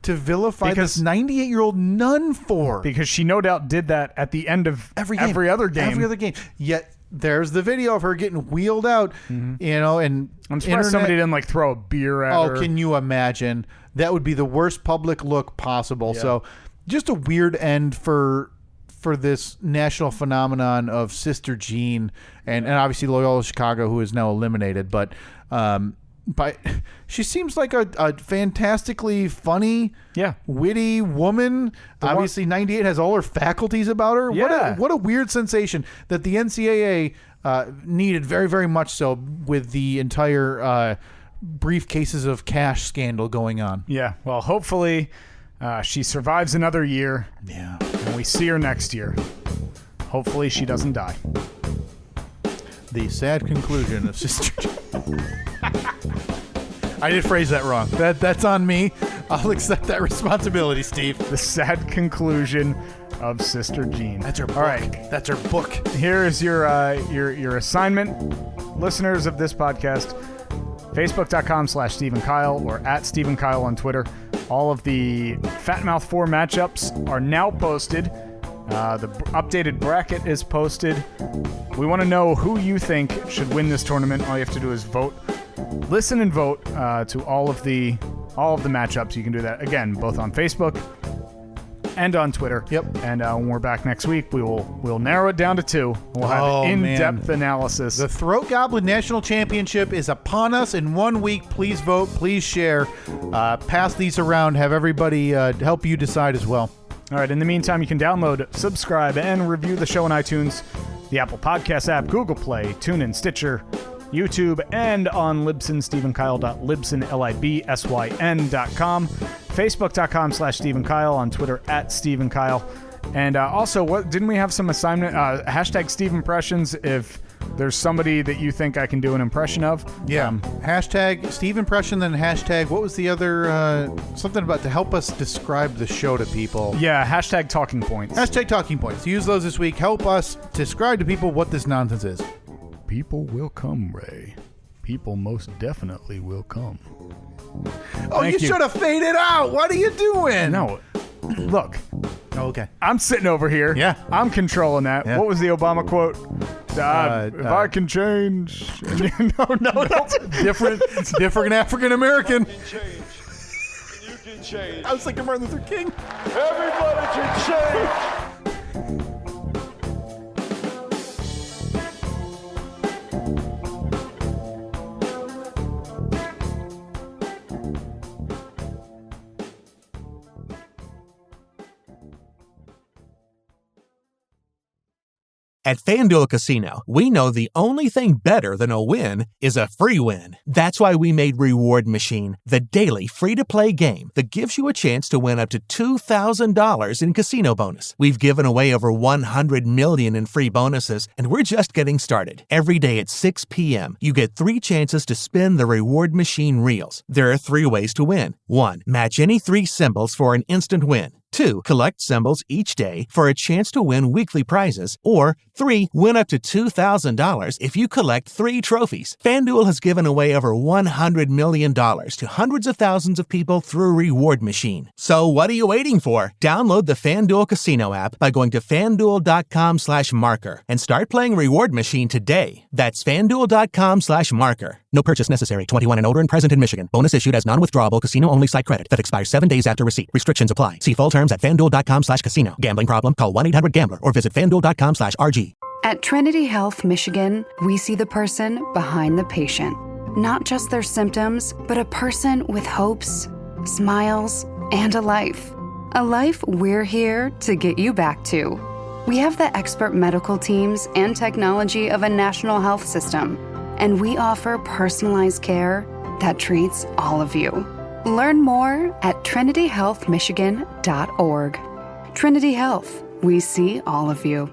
to vilify this 98-year-old nun for. Because she no doubt did that at the end of every other game. Every other game. Yet there's the video of her getting wheeled out, and I'm surprised somebody didn't throw a beer at her. Oh, can you imagine? That would be the worst public look possible. Yeah. So just a weird end for this national phenomenon of Sister Jean and obviously Loyola Chicago, who is now eliminated. But she seems like a fantastically funny, witty woman. Obviously, 98 has all her faculties about her. Yeah. What a weird sensation that the NCAA needed very, very much so with the entire briefcases of cash scandal going on. Yeah, well, hopefully she survives another year. Yeah. And we see her next year. Hopefully she doesn't die. The sad conclusion of Sister Jean. I did phrase that wrong. That's on me. I'll accept that responsibility, Steve. The sad conclusion of Sister Jean. That's her book. All right. That's her book. Here is your assignment. Listeners of this podcast, Facebook.com/Stephen Kyle or @Stephen Kyle on Twitter. All of the Fat Mouth 4 matchups are now posted. The updated bracket is posted. We want to know who you think should win this tournament. All you have to do is vote. Listen and vote to all of the matchups. You can do that again both on Facebook and on Twitter. Yep. And when we're back next week, we'll narrow it down to 2. We'll have in-depth analysis. The Throat Goblin National Championship is upon us in 1 week. Please vote. Please share. Pass these around. Have everybody help you decide as well. All right. In the meantime, you can download, subscribe, and review the show on iTunes, the Apple Podcast app, Google Play, TuneIn, Stitcher, YouTube, and on Libsyn, StephenKyle.libsyn, LIBSYN.com, Facebook.com/Stephen Kyle, on Twitter @StephenKyle. And also, didn't we have some assignment? Hashtag Steve Impressions if there's somebody that you think I can do an impression of. Yeah. Hashtag Steve Impression, then hashtag, what was the other, something about to help us describe the show to people. Yeah, hashtag Talking Points. Hashtag Talking Points. Use those this week. Help us describe to people what this nonsense is. People will come, Ray. People most definitely will come. Oh, you should have faded out. What are you doing? No. Look. Oh, okay. I'm sitting over here. Yeah. I'm controlling that. Yeah. What was the Obama quote? If I can change. No. Different African American. You can change. I was thinking Martin Luther King. Everybody can change. At FanDuel Casino, we know the only thing better than a win is a free win. That's why we made Reward Machine the daily free-to-play game that gives you a chance to win up to $2,000 in casino bonus. We've given away over $100 million in free bonuses, and we're just getting started. Every day at 6 p.m., you get 3 chances to spin the Reward Machine reels. There are 3 ways to win. 1. Match any 3 symbols for an instant win. 2. Collect symbols each day for a chance to win weekly prizes. Or 3. Win up to $2,000 if you collect 3 trophies. FanDuel has given away over $100 million to hundreds of thousands of people through Reward Machine. So what are you waiting for? Download the FanDuel Casino app by going to FanDuel.com/marker and start playing Reward Machine today. That's FanDuel.com/marker. No purchase necessary. 21 and older and present in Michigan. Bonus issued as non-withdrawable casino-only site credit that expires 7 days after receipt. Restrictions apply. See full terms at FanDuel.com/casino. Gambling problem? Call 1-800-GAMBLER or visit FanDuel.com/RG. At Trinity Health Michigan, we see the person behind the patient. Not just their symptoms, but a person with hopes, smiles, and a life. A life we're here to get you back to. We have the expert medical teams and technology of a national health system, and we offer personalized care that treats all of you. Learn more at trinityhealthmichigan.org. Trinity Health, we see all of you.